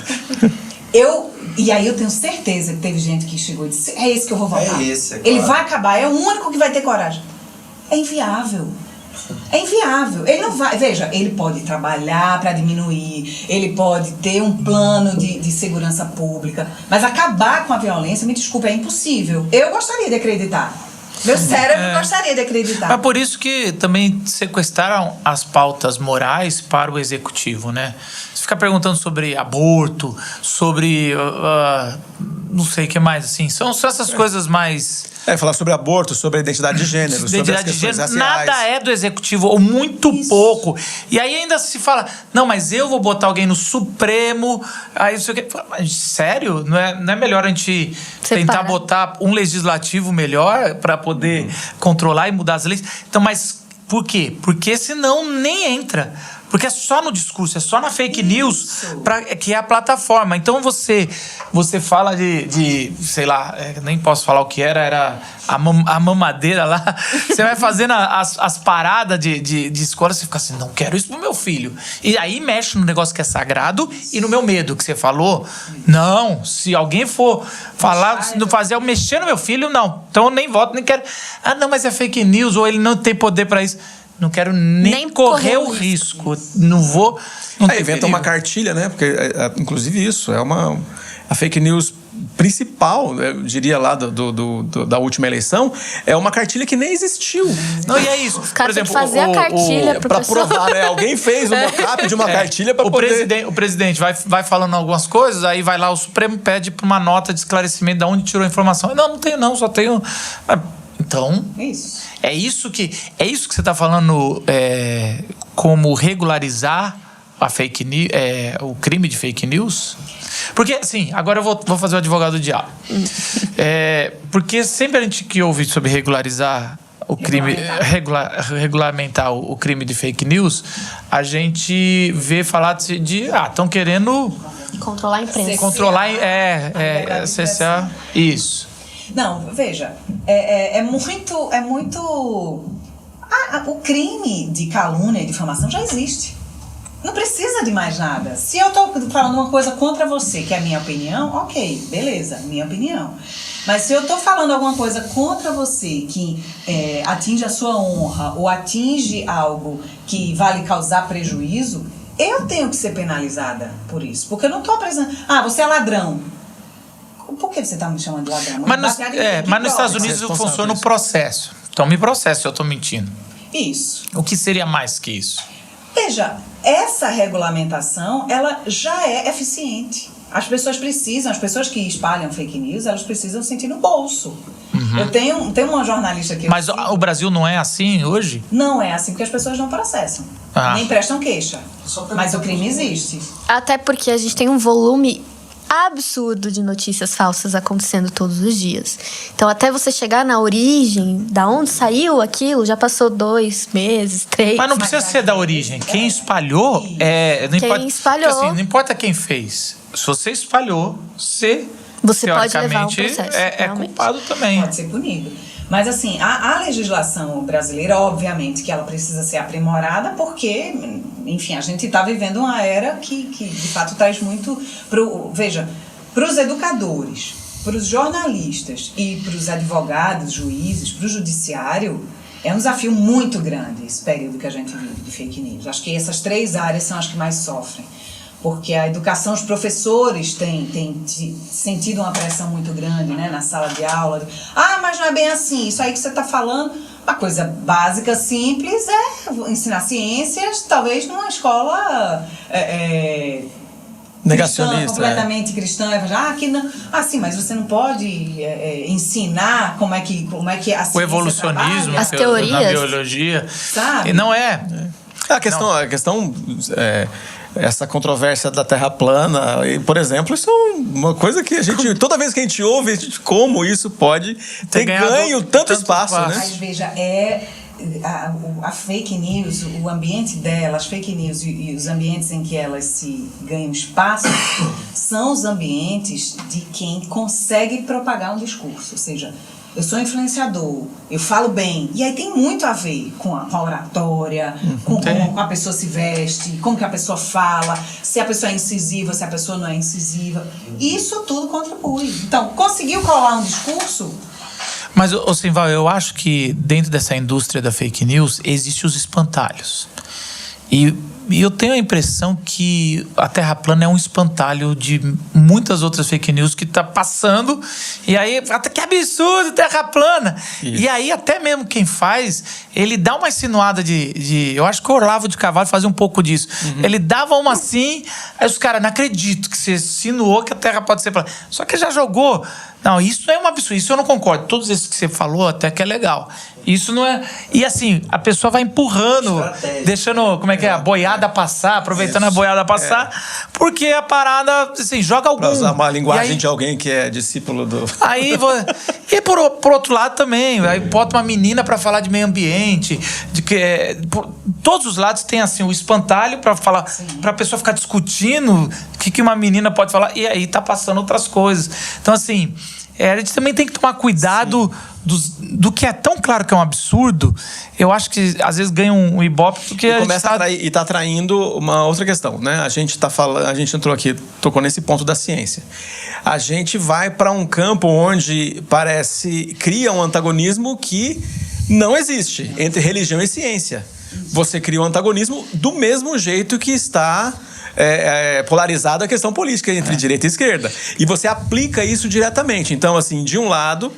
e aí eu tenho certeza que teve gente que chegou e disse: é esse que eu vou votar. É esse, é claro. Ele vai acabar, é o único que vai ter coragem. É inviável. É inviável. Ele não vai. Veja, ele pode trabalhar para diminuir, ele pode ter um plano de segurança pública, mas acabar com a violência, me desculpe, é impossível. Eu gostaria de acreditar. Meu cérebro gostaria de acreditar. Mas por isso que também sequestraram as pautas morais para o executivo, né? Você fica perguntando sobre aborto, sobre não sei o que mais, assim. São essas coisas mais... Falar sobre aborto, sobre a identidade de gênero, sobre as questões raciais. Nada é do executivo, ou muito pouco. E aí ainda se fala: não, mas eu vou botar alguém no Supremo. Aí não sei o que. Mas, sério? Não é melhor a gente tentar botar um legislativo melhor para poder controlar e mudar as leis? Então, mas por quê? Porque senão nem entra. Porque é só no discurso, é só na fake news que é a plataforma. Então você fala de sei lá, nem posso falar o que era a mamadeira lá. Você vai fazendo as paradas de escola, você fica assim: não quero isso pro meu filho. E aí mexe no negócio que é sagrado e no meu medo que você falou. Não, se alguém for falar, mexer no meu filho, não. Então eu nem voto, nem quero. Não, mas é fake news, ou ele não tem poder para isso. Não quero nem correr o risco. Não vou... Inventa uma cartilha, né? Porque, inclusive, isso é a fake news principal, eu diria lá da última eleição, é uma cartilha que nem existiu. Não, e é isso. Os caras têm que fazer a cartilha para provar, né? Alguém fez um mockup de uma cartilha para poder... O presidente vai falando algumas coisas, aí vai lá o Supremo pede para uma nota de esclarecimento de onde tirou a informação. Não tenho não, só tenho... Então, Isso. é isso que você está falando, como regularizar a fake news, o crime de fake news? Porque, assim, agora eu vou fazer o advogado do diabo. Porque sempre a gente que ouve sobre regularizar o crime, regulamentar o crime de fake news, a gente vê falar de estão querendo Controlar a imprensa. controlar, CCA, isso. Não, veja, é muito... o crime de calúnia e difamação já existe. Não precisa de mais nada. Se eu estou falando uma coisa contra você, que é a minha opinião, ok, beleza, minha opinião. Mas se eu estou falando alguma coisa contra você que atinge a sua honra ou atinge algo que vai lhe causar prejuízo, eu tenho que ser penalizada por isso. Porque eu não estou apresentando... você é ladrão. Por que você está me chamando de ladrão? Mas nos Estados Unidos funciona o processo. Então me processa se eu estou mentindo. Isso. O que seria mais que isso? Veja, essa regulamentação, ela já é eficiente. As pessoas que espalham fake news, elas precisam sentir no bolso. Uhum. Eu tenho uma jornalista que... Mas o Brasil não é assim hoje? Não é assim, porque as pessoas não processam. Nem prestam queixa. Mas o crime existe. Até porque a gente tem um volume absurdo de notícias falsas acontecendo todos os dias. Então, até você chegar na origem, da onde saiu aquilo, já passou 2 meses, 3. Mas não precisa ser da origem. Quem espalhou espalhou. Assim, não importa quem fez. Se você espalhou, você pode levar um processo. É culpado também. Pode ser punido. Mas assim, a legislação brasileira, obviamente, que ela precisa ser aprimorada, porque, enfim, a gente está vivendo uma era que de fato traz muito... Veja, para os educadores, para os jornalistas e para os advogados, juízes, para o judiciário, é um desafio muito grande esse período que a gente vive de fake news. Acho que essas 3 áreas são as que mais sofrem. Porque a educação, os professores têm sentido uma pressão muito grande, né, na sala de aula. Mas não é bem assim, isso aí que você está falando, uma coisa básica, simples, é ensinar ciências, talvez numa escola negacionista, completamente cristã. Aqui não, sim, mas você não pode ensinar como é que a ciência o evolucionismo, as teorias, na biologia. Sabe? E não é. A questão essa controvérsia da Terra plana, por exemplo, isso é uma coisa que a gente, toda vez que a gente ouve, como isso pode ter ganho tanto espaço, né? Mas veja, a fake news, o ambiente dela, as fake news e os ambientes em que elas se ganham espaço são os ambientes de quem consegue propagar um discurso, ou seja, eu sou influenciador, eu falo bem. E aí tem muito a ver com a oratória, com como a pessoa se veste, como que a pessoa fala, se a pessoa é incisiva, se a pessoa não é incisiva. Isso tudo contribui. Então, conseguiu colar um discurso... Mas, Simval, eu acho que dentro dessa indústria da fake news existem os espantalhos. E eu tenho a impressão que a Terra plana é um espantalho de muitas outras fake news que tá passando. E aí, que absurdo, Terra plana! Isso. E aí, até mesmo quem faz, ele dá uma insinuada eu acho que o Olavo de Carvalho fazia um pouco disso. Uhum. Ele dava uma assim, aí os caras, não acredito que você insinuou que a Terra pode ser plana. Só que já jogou... Não, isso é um absurdo, isso eu não concordo. Todos esses que você falou até que é legal. Isso não é... E assim, a pessoa vai empurrando, deixando, a boiada passar, aproveitando a boiada passar, porque a parada, assim, joga algum... Pra usar uma linguagem de alguém que é discípulo do... Aí, e por outro lado também, aí bota uma menina pra falar de meio ambiente, todos os lados tem, assim, o espantalho pra falar, pra pessoa ficar discutindo o que uma menina pode falar, e aí tá passando outras coisas. Então, assim... a gente também tem que tomar cuidado do que é tão claro que é um absurdo. Eu acho que às vezes ganha um ibope porque está atraindo uma outra questão, né? A gente entrou aqui, tocou nesse ponto da ciência. A gente vai para um campo onde cria um antagonismo que não existe entre religião e ciência. Você cria um antagonismo do mesmo jeito que está polarizado a questão política entre direita e esquerda. E você aplica isso diretamente. Então, assim, de um lado,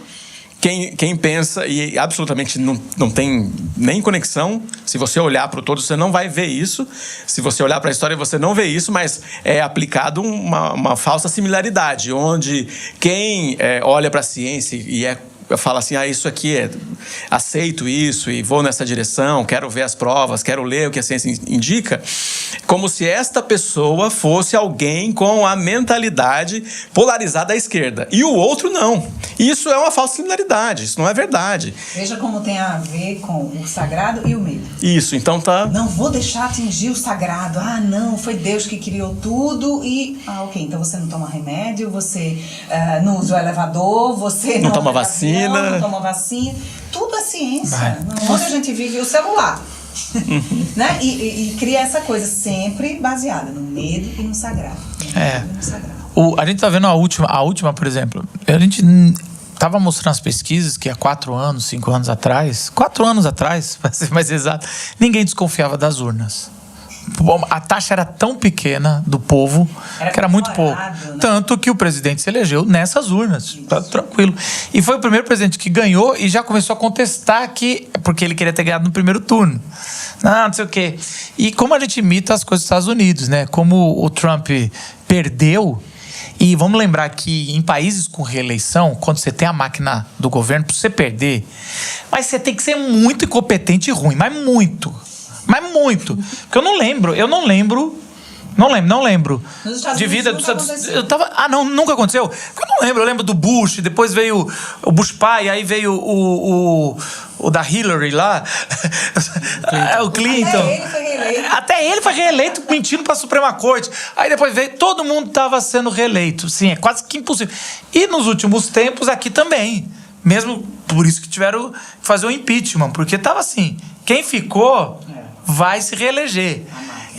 quem pensa e absolutamente não tem nem conexão, se você olhar para o todo, você não vai ver isso. Se você olhar para a história, você não vê isso, mas é aplicado uma falsa similaridade, onde quem olha para a ciência e fala assim, isso aqui aceito isso e vou nessa direção, quero ver as provas, quero ler o que a ciência indica, como se esta pessoa fosse alguém com a mentalidade polarizada à esquerda. E o outro não. Isso é uma falsa similaridade, isso não é verdade. Veja como tem a ver com o sagrado e o medo. Isso, então tá... Não vou deixar atingir o sagrado. Não, foi Deus que criou tudo e... ok, então você não toma remédio, você não usa o elevador, você não toma vacina. Não toma vacina. Tudo é ciência. Onde a gente vive o celular. Né? E cria essa coisa sempre baseada no medo e no sagrado. A gente tá vendo a última, por exemplo. A gente tava mostrando as pesquisas que há 4 anos, 5 anos atrás, 4 anos atrás, para ser mais exato, ninguém desconfiava das urnas. A taxa era tão pequena do povo que era muito pouco. Né? Tanto que o presidente se elegeu nessas urnas. Tá tranquilo. E foi o primeiro presidente que ganhou e já começou a contestar porque ele queria ter ganhado no primeiro turno. Não sei o quê. E como a gente imita as coisas dos Estados Unidos, né? Como o Trump perdeu. E vamos lembrar que em países com reeleição, quando você tem a máquina do governo, para você perder, mas você tem que ser muito incompetente e ruim, mas muito. Porque eu não lembro. Nos Estados de vida Unidos nunca aconteceu. Nunca aconteceu. Eu não lembro. Eu lembro do Bush, depois veio o Bush pai, aí veio o da Hillary lá, o Clinton. Até ele foi reeleito mentindo para a Suprema Corte. Aí depois veio, todo mundo estava sendo reeleito. Sim, é quase que impossível. E nos últimos tempos aqui também. Mesmo por isso que tiveram que fazer o impeachment, porque estava assim, quem ficou vai se reeleger.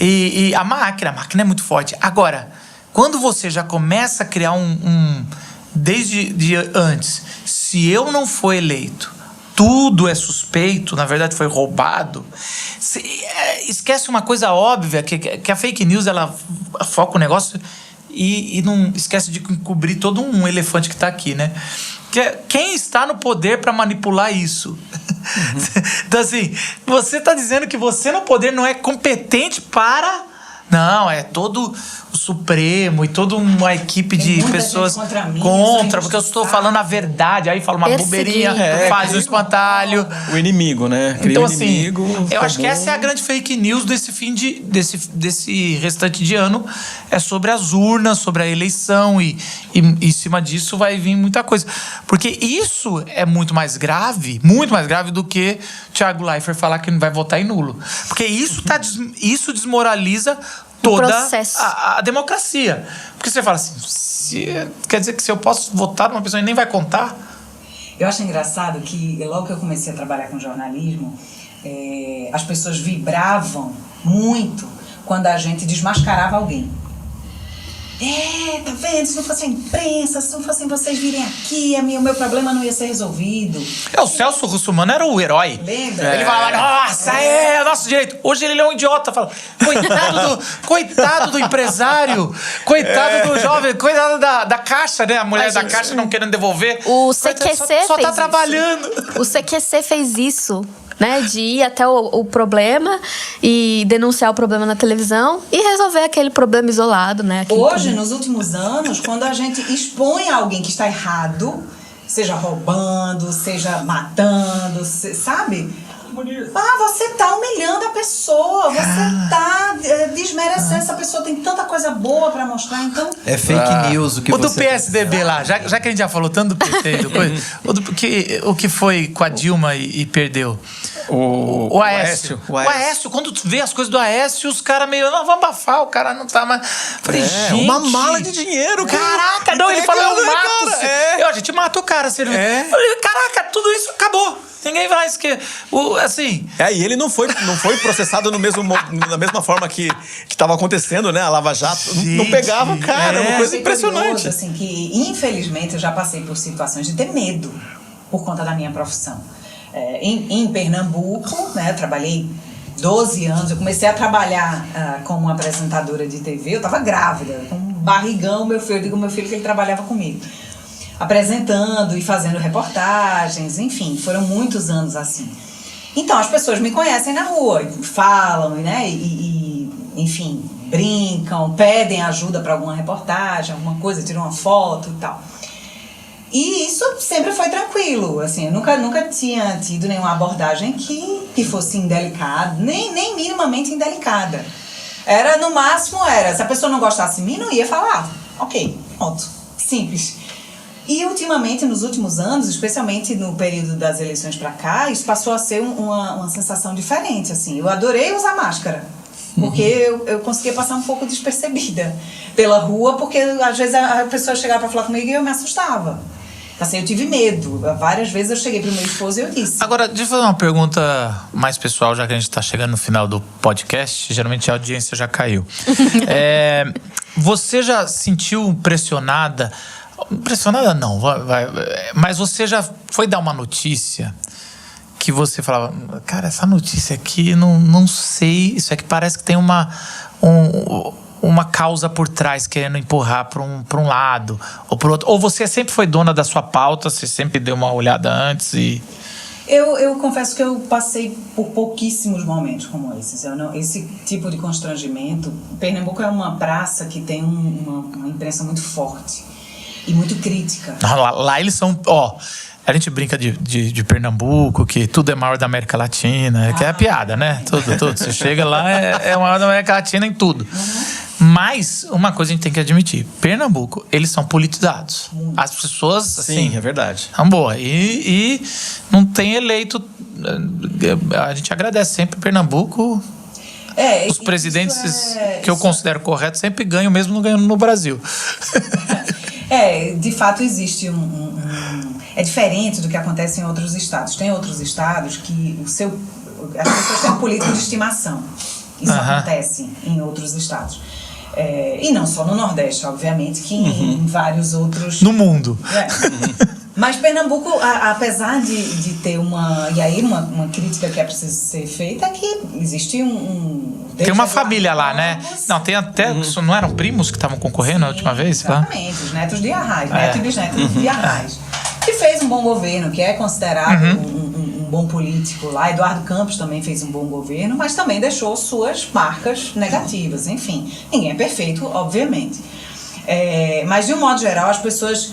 E a máquina é muito forte. Agora, quando você já começa a criar desde antes, se eu não for eleito, tudo é suspeito, na verdade foi roubado, esquece uma coisa óbvia, que a fake news, ela foca o negócio e não esquece de cobrir todo um elefante que está aqui, né? Quem está no poder para manipular isso? Então, assim, você está dizendo que você no poder não é competente para... Não, é todo o Supremo e toda uma equipe de pessoas contra, porque eu estou falando a verdade. Aí fala uma bobeirinha, faz o espantalho. O inimigo, né? Cria então, assim, inimigo, eu acho que essa é a grande fake news desse desse restante de ano. É sobre as urnas, sobre a eleição e em cima disso vai vir muita coisa. Porque isso é muito mais grave do que Thiago Leifert falar que não vai votar em nulo. Porque isso desmoraliza toda a democracia. Porque você fala assim, quer dizer que se eu posso votar numa pessoa e nem vai contar? Eu acho engraçado que logo que eu comecei a trabalhar com jornalismo, as pessoas vibravam muito quando a gente desmascarava alguém. Tá vendo? Se não fosse a imprensa, se não fossem vocês virem aqui, o meu problema não ia ser resolvido. O Celso Russomano era o herói. Lembra? Ele falava, nossa, é nosso direito. Hoje ele é um idiota. Fala, coitado do empresário, coitado do jovem, coitado da Caixa, né? A mulher da Caixa não querendo devolver. O CQC só tá fez trabalhando. Isso. O CQC fez isso. Né, de ir até o problema e denunciar o problema na televisão e resolver aquele problema isolado, né? Hoje, nos últimos anos, quando a gente expõe alguém que está errado, seja roubando, seja matando, sabe? Você tá humilhando a pessoa, você tá desmerecendo. Essa pessoa tem tanta coisa boa pra mostrar, então... É fake news o que você... O do PSDB lá, já que a gente já falou tanto do PT, o que foi com a Dilma e perdeu? O Aécio. O Aécio, quando tu vê as coisas do Aécio, os caras meio, não, vamos abafar, o cara não tá mais... Falei, gente... uma mala de dinheiro, cara. Caraca, não, ele falou, eu mato. A gente mata o cara. Falei, caraca, tudo isso acabou. Ninguém vai esquecer. Assim... E ele não foi processado na mesma forma que estava acontecendo, né? A Lava Jato. Gente, não pegava o cara. Uma coisa impressionante. Curioso, assim, que, infelizmente, eu já passei por situações de ter medo por conta da minha profissão. Em Pernambuco, né? Eu trabalhei 12 anos, eu comecei a trabalhar como apresentadora de TV, eu estava grávida, com um barrigão, meu filho que ele trabalhava comigo. Apresentando e fazendo reportagens, enfim, foram muitos anos assim. Então, as pessoas me conhecem na rua, falam, né, enfim, brincam, pedem ajuda para alguma reportagem, alguma coisa, tiram uma foto e tal. E isso sempre foi tranquilo, assim, eu nunca tinha tido nenhuma abordagem que fosse indelicada, nem minimamente indelicada. Era, no máximo, se a pessoa não gostasse de mim, não ia falar, ok, pronto, simples. E ultimamente, nos últimos anos, especialmente no período das eleições para cá, isso passou a ser uma sensação diferente, assim. Eu adorei usar máscara, porque eu conseguia passar um pouco despercebida pela rua, porque às vezes a pessoa chegava para falar comigo e eu me assustava. Assim, eu tive medo. Várias vezes eu cheguei pro meu esposo e eu disse. Agora, deixa eu fazer uma pergunta mais pessoal, já que a gente tá chegando no final do podcast. Geralmente a audiência já caiu. Você já sentiu pressionada? Pressionada não, mas você já foi dar uma notícia que você falava, cara, essa notícia aqui, não sei, isso aqui parece que tem uma causa por trás, querendo empurrar para um lado ou para outro. Ou você sempre foi dona da sua pauta, você sempre deu uma olhada antes e... Eu confesso que eu passei por pouquíssimos momentos como esses. Esse tipo de constrangimento... Pernambuco é uma praça que tem uma imprensa muito forte e muito crítica. Lá eles são... A gente brinca de Pernambuco, que tudo é maior da América Latina, que é a piada, né? Tudo. Você chega lá, é maior da América Latina em tudo. Mas, uma coisa a gente tem que admitir. Pernambuco, eles são politizados. As pessoas, assim... Sim, é verdade. São boas. E não tem eleito... A gente agradece sempre Pernambuco. Os presidentes que eu considero corretos sempre ganham, mesmo não ganhando no Brasil. De fato existe é diferente do que acontece em outros estados. Tem outros estados que as pessoas têm um político de estimação. Isso acontece em outros estados. E não só no Nordeste, obviamente, que em vários outros... No mundo. Mas Pernambuco, apesar de ter uma crítica que é preciso ser feita, é que existe tem uma família lá, né? Não, tem até... Não eram primos que estavam concorrendo a última vez? Exatamente, os netos de Arraes, neto e bisneto de Arraes. Que fez um bom governo, que é considerado um bom político lá. Eduardo Campos também fez um bom governo, mas também deixou suas marcas negativas. Enfim, ninguém é perfeito, obviamente. Mas, de um modo geral, as pessoas...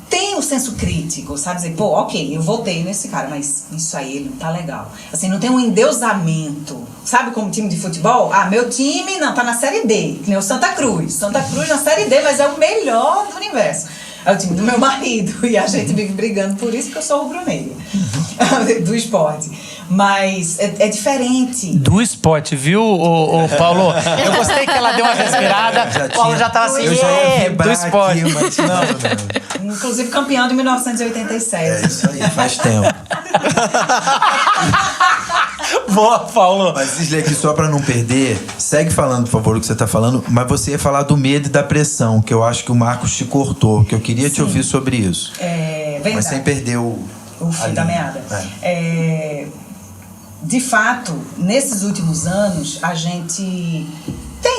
tem o senso crítico, sabe? Dizer, ok, eu votei nesse cara, mas isso aí ele não tá legal. Assim, não tem um endeusamento. Sabe como time de futebol? Meu time não, tá na Série D, que nem o Santa Cruz. Santa Cruz na Série D, mas é o melhor do universo. É o time do meu marido, e a gente vive brigando por isso, porque eu sou rubro-negra do esporte. Mas é diferente. Do esporte, viu, Paulo? Eu gostei que ela deu uma respirada. O Paulo já tava assim, do esporte. Aqui, mas não. Inclusive campeão de 1987. É isso aí, faz tempo. Boa, Paulo. Mas Isley, aqui só pra não perder, segue falando, por favor, o que você tá falando, mas você ia falar do medo e da pressão, que eu acho que o Marcos te cortou, que eu queria te ouvir sobre isso. Verdade. Mas sem perder o fio da meada. De fato, nesses últimos anos, a gente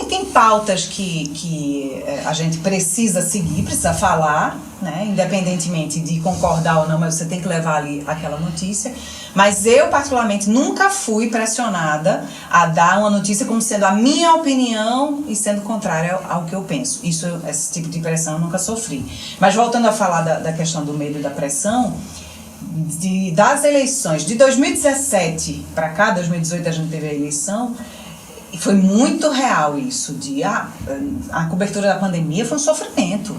tem pautas que a gente precisa seguir, precisa falar, né? Independentemente de concordar ou não, mas você tem que levar ali aquela notícia. Mas eu, particularmente, nunca fui pressionada a dar uma notícia como sendo a minha opinião e sendo contrária ao que eu penso. Esse tipo de pressão eu nunca sofri. Mas voltando a falar da questão do medo e da pressão, das eleições de 2017 para cá, 2018 a gente teve a eleição, e foi muito real isso, a cobertura da pandemia foi um sofrimento.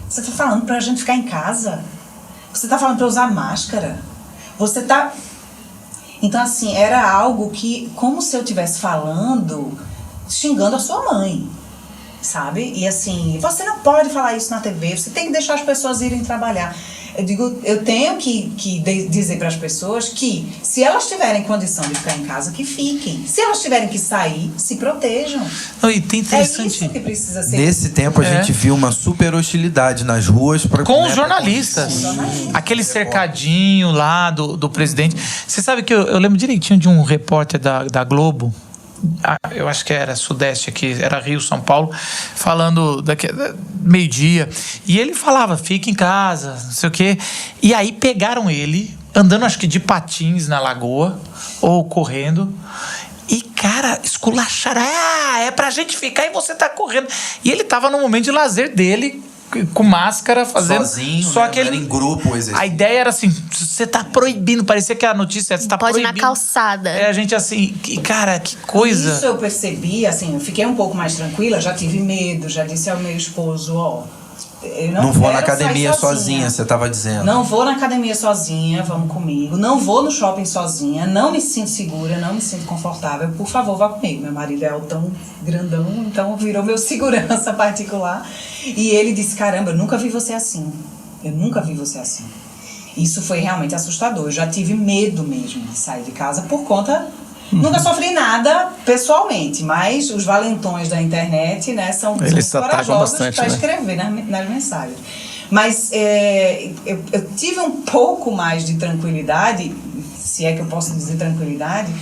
Você está falando para a gente ficar em casa, você está falando para usar máscara, então assim, era algo que, como se eu estivesse falando, xingando a sua mãe, sabe? E assim, você não pode falar isso na TV, você tem que deixar as pessoas irem trabalhar. Eu digo, eu tenho que dizer para as pessoas que, se elas tiverem condição de ficar em casa, que fiquem. Se elas tiverem que sair, se protejam. Não, e tem interessante. É isso que precisa ser. Nesse tempo a gente viu uma super hostilidade nas ruas com os jornalistas. Aquele cercadinho lá do presidente. Você sabe que eu lembro direitinho de um repórter da Globo, eu acho que era Sudeste aqui, era Rio, São Paulo, falando meio-dia. E ele falava, fica em casa, não sei o quê. E aí pegaram ele, andando acho que de patins na lagoa, ou correndo. E, cara, esculacharam. É pra gente ficar e você tá correndo. E ele tava no momento de lazer dele, com máscara, fazendo... Sozinho, só né? que ele, era em grupo o exercício. A ideia era assim, você tá proibindo, parecia que a notícia você tá Pode ir proibindo. na calçada. A gente assim, cara, que coisa. Isso eu percebi, assim, eu fiquei um pouco mais tranquila, já tive medo, já disse ao meu esposo, eu não vou na quero academia sair sozinha, você tava dizendo. Não vou na academia sozinha, vamos comigo. Não vou no shopping sozinha, não me sinto segura, não me sinto confortável. Por favor, vá comigo. Meu marido é altão, grandão, então virou meu segurança particular. E ele disse, caramba, eu nunca vi você assim. Eu nunca vi você assim. Isso foi realmente assustador. Eu já tive medo mesmo de sair de casa por conta... Nunca sofri nada pessoalmente, mas os valentões da internet, né, são corajosos para escrever nas mensagens. Mas eu tive um pouco mais de tranquilidade, se é que eu posso dizer tranquilidade,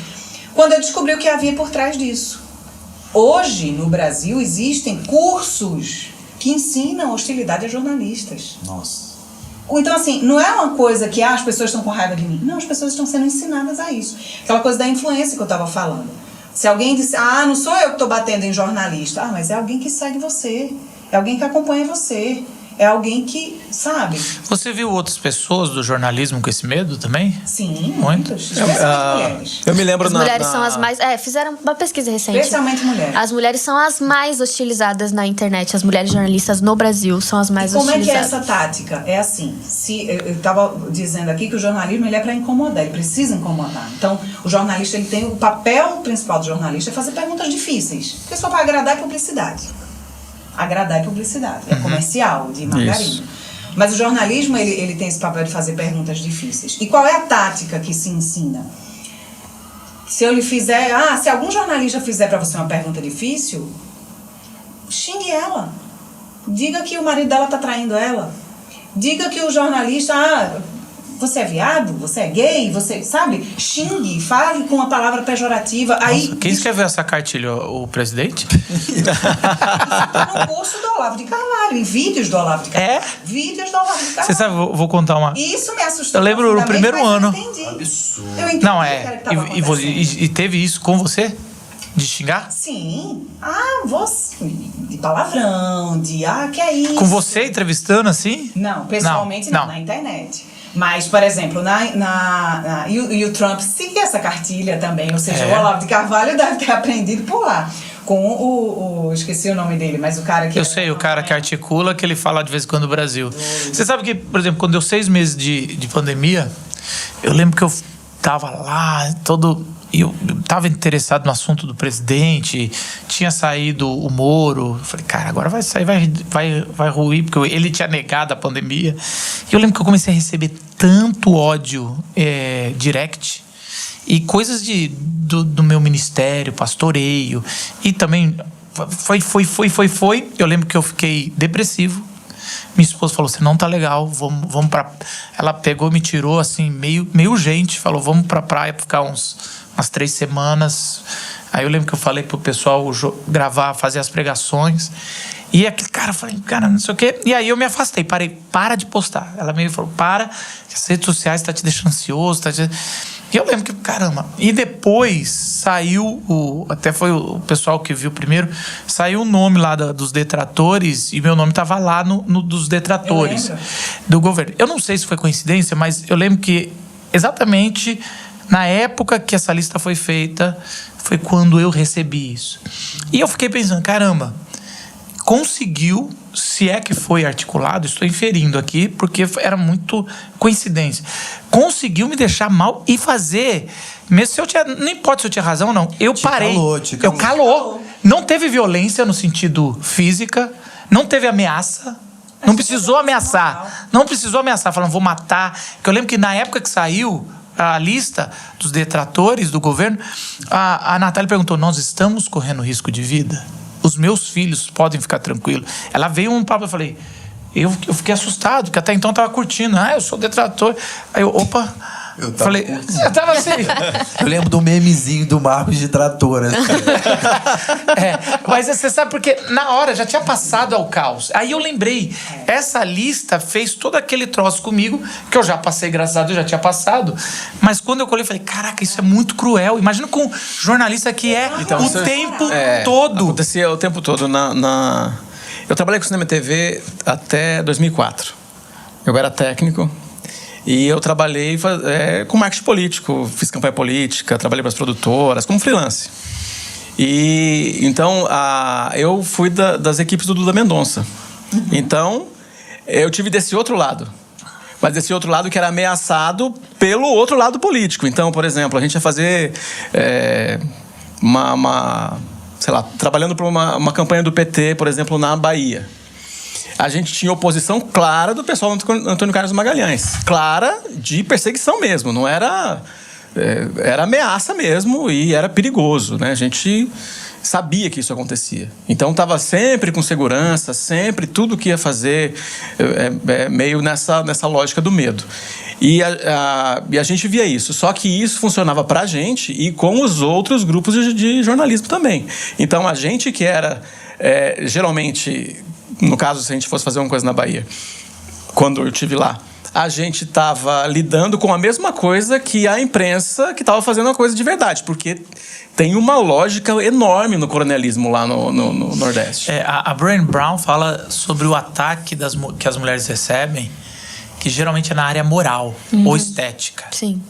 quando eu descobri o que havia por trás disso. Hoje, no Brasil, existem cursos que ensinam hostilidade a jornalistas. Nossa. Então, assim, não é uma coisa que as pessoas estão com raiva de mim. Não, as pessoas estão sendo ensinadas a isso. Aquela coisa da influência que eu estava falando. Se alguém disse, não sou eu que estou batendo em jornalista. Mas é alguém que segue você. É alguém que acompanha você. É alguém que, sabe? Você viu outras pessoas do jornalismo com esse medo também? Sim, muitas. Especialmente mulheres. Eu me lembro As mulheres são as mais... fizeram uma pesquisa recente. Especialmente mulheres. As mulheres são as mais hostilizadas na internet. As mulheres jornalistas no Brasil são as mais hostilizadas. Como é que é essa tática? É assim, eu estava dizendo aqui que o jornalismo ele é para incomodar, ele precisa incomodar. Então, o jornalista ele tem o papel principal do jornalista é fazer perguntas difíceis. Porque só para agradar é publicidade. Agradar é publicidade, é comercial, de margarina. Isso. Mas o jornalismo, ele tem esse papel de fazer perguntas difíceis. E qual é a tática que se ensina? Se eu lhe fizer... se algum jornalista fizer para você uma pergunta difícil, xingue ela. Diga que o marido dela está traindo ela. Diga que o jornalista... você é viado? Você é gay? Você, sabe? Xingue, fale com uma palavra pejorativa. Nossa, aí, quem escreveu essa cartilha? O presidente? Isso tá no curso do Olavo de Carvalho, em vídeos do Olavo de Carvalho. Vídeos do Olavo de Carvalho. Você sabe, vou contar uma... Isso me assustou. Eu lembro no primeiro ano. Eu entendi. Absurdo. Eu entendi Não, o que era que tava e teve isso com você? De xingar? Sim. Você... De palavrão, de... que é isso? Com você entrevistando assim? Não, pessoalmente não, na internet. Mas, por exemplo, e o Trump seguia essa cartilha também, ou seja, o Olavo de Carvalho deve ter aprendido por lá. Com esqueci o nome dele, mas o cara que... Eu sei, o cara que articula, que ele fala de vez em quando no Brasil. Você sabe que, por exemplo, quando deu 6 meses de pandemia, eu lembro que eu tava lá, e eu tava interessado no assunto do presidente, tinha saído o Moro. Eu falei, cara, agora vai sair, vai ruir, porque ele tinha negado a pandemia. E eu lembro que eu comecei a receber tanto ódio direct e coisas do meu ministério, pastoreio. E também foi. Eu lembro que eu fiquei depressivo. Minha esposa falou, você não tá legal, vamos pra... Ela pegou, me tirou assim, meio urgente, falou, vamos pra praia pra ficar umas 3 semanas. Aí eu lembro que eu falei pro pessoal gravar, fazer as pregações. E aquele cara, falei, cara, não sei o quê. E aí eu me afastei, para de postar. Ela meio falou, as redes sociais tá te deixando ansioso, E eu lembro que, caramba, e depois saiu, até foi o pessoal que viu primeiro, saiu o nome lá dos detratores, e meu nome tava lá no dos detratores do governo. Eu não sei se foi coincidência, mas eu lembro que exatamente na época que essa lista foi feita, foi quando eu recebi isso. E eu fiquei pensando, caramba, conseguiu, se é que foi articulado, estou inferindo aqui, porque era muito coincidência, conseguiu me deixar mal e fazer, mesmo se eu tinha, não importa se eu tinha razão ou não, eu parei. Eu calou. Não teve violência no sentido física, não teve ameaça, Não precisou ameaçar. Não precisou ameaçar, falando, vou matar. Porque eu lembro que na época que saiu a lista dos detratores do governo, a Natália perguntou, nós estamos correndo risco de vida? Os meus filhos podem ficar tranquilos? Ela veio um papo, eu falei... Eu fiquei assustado, porque até então eu tava curtindo. Eu sou detrator. Aí eu, opa... Eu tava assim. Eu lembro do memezinho do Marcos de trator. Assim. Mas você sabe porque na hora já tinha passado ao caos. Aí eu lembrei, essa lista fez todo aquele troço comigo, que eu já passei, graças a Deus, já tinha passado. Mas quando eu colhei, eu falei, caraca, isso é muito cruel. Imagina com um jornalista que é então, o tempo todo. Acontecia o tempo todo. Eu trabalhei com cinema e TV até 2004. Eu era técnico. E eu trabalhei com marketing político, fiz campanha política, trabalhei para as produtoras, como freelance. E então eu fui das equipes do Duda Mendonça. Então eu tive desse outro lado. Mas desse outro lado que era ameaçado pelo outro lado político. Então, por exemplo, a gente ia fazer sei lá, trabalhando para uma campanha do PT, por exemplo, na Bahia. A gente tinha oposição clara do pessoal do Antônio Carlos Magalhães. Clara de perseguição mesmo. Não era... Era ameaça mesmo e era perigoso, né? A gente sabia que isso acontecia. Então, estava sempre com segurança, sempre tudo que ia fazer meio nessa lógica do medo. E a gente via isso. Só que isso funcionava pra gente e com os outros grupos de jornalismo também. Então, a gente que era, geralmente... No caso, se a gente fosse fazer uma coisa na Bahia, quando eu estive lá, a gente estava lidando com a mesma coisa que a imprensa que estava fazendo a coisa de verdade, porque tem uma lógica enorme no coronelismo lá no Nordeste. A Brené Brown fala sobre o ataque que as mulheres recebem, que geralmente é na área moral ou estética. Sim.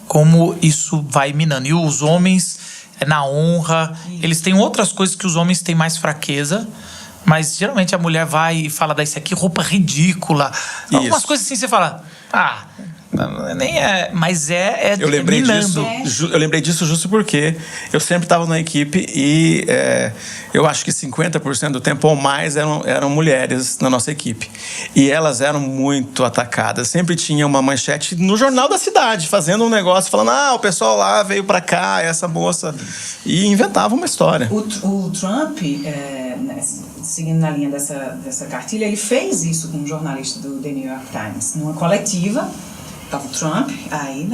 Como isso vai minando. E os homens, na honra, eles têm outras coisas que os homens têm mais fraqueza. Mas geralmente a mulher vai e fala, isso aqui, roupa ridícula. Isso. Algumas coisas assim, você fala, nem é, mas eu lembrei disso justo porque eu sempre estava na equipe e eu acho que 50% do tempo ou mais eram mulheres na nossa equipe. E elas eram muito atacadas. Sempre tinha uma manchete no jornal da cidade, fazendo um negócio, falando, o pessoal lá veio pra cá, essa moça... E inventava uma história. O Trump, seguindo na linha dessa cartilha, ele fez isso com um jornalista do The New York Times, numa coletiva. Estava o Trump aí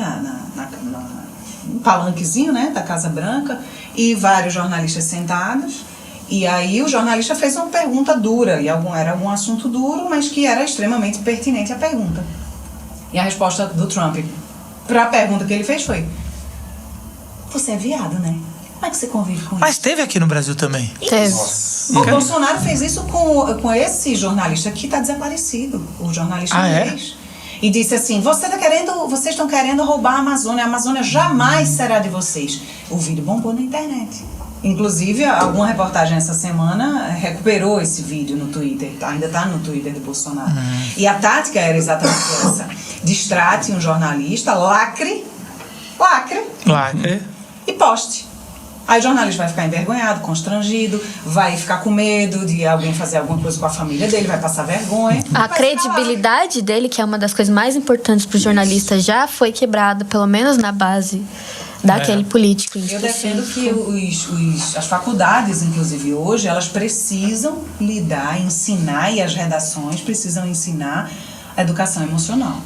no palanquezinho, né, da Casa Branca, e vários jornalistas sentados. E aí o jornalista fez uma pergunta dura, e era algum assunto duro, mas que era extremamente pertinente à pergunta. E a resposta do Trump para a pergunta que ele fez foi: você é viado, né? Como é que você convive com isso? Mas teve aqui no Brasil também. Teve. O Bolsonaro fez isso com esse jornalista que está desaparecido, o jornalista inglês. E disse assim, vocês estão querendo roubar a Amazônia jamais será de vocês. O vídeo bombou na internet. Inclusive, alguma reportagem essa semana recuperou esse vídeo no Twitter, ainda está no Twitter do Bolsonaro. E a tática era exatamente essa: distrate um jornalista, lacre, e poste. Aí o jornalista vai ficar envergonhado, constrangido, vai ficar com medo de alguém fazer alguma coisa com a família dele, vai passar vergonha. A credibilidade dele, que é uma das coisas mais importantes para o jornalista, já foi quebrada, pelo menos na base daquele político. Eu defendo que as faculdades, inclusive hoje, elas precisam ensinar, e as redações precisam ensinar a educação emocional.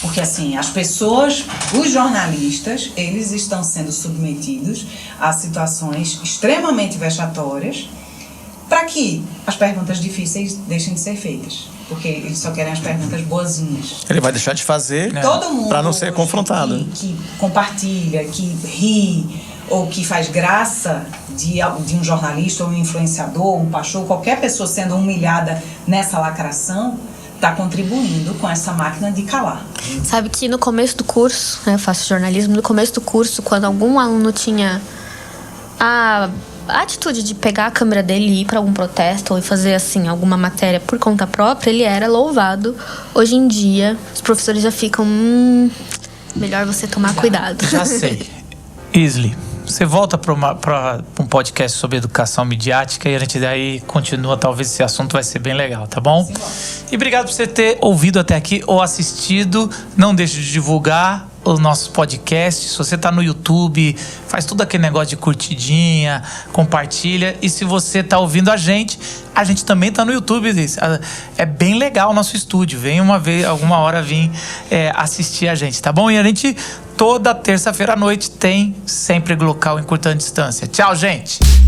Porque, assim, as pessoas, os jornalistas, eles estão sendo submetidos a situações extremamente vexatórias para que as perguntas difíceis deixem de ser feitas. Porque eles só querem as perguntas boazinhas. Ele vai deixar de fazer para não ser confrontado. Que compartilha, que ri, ou que faz graça de um jornalista, ou um influenciador, um pastor, qualquer pessoa sendo humilhada nessa lacração, está contribuindo com essa máquina de calar. Sabe que no começo do curso, eu faço jornalismo, no começo do curso, quando algum aluno tinha a atitude de pegar a câmera dele e ir para algum protesto ou fazer assim alguma matéria por conta própria, ele era louvado. Hoje em dia, os professores já ficam melhor você tomar cuidado. Já sei. Isley, Você volta para um podcast sobre educação midiática e a gente daí continua. Talvez esse assunto vai ser bem legal, tá bom? Sim. E obrigado por você ter ouvido até aqui ou assistido. Não deixe de divulgar os nossos podcasts. Se você tá no YouTube, faz tudo aquele negócio de curtidinha, compartilha. E se você tá ouvindo a gente também tá no YouTube. É bem legal o nosso estúdio. Vem alguma hora vir assistir a gente, tá bom? E a gente, toda terça-feira à noite, tem sempre Glocal Encurtando Distância. Tchau, gente!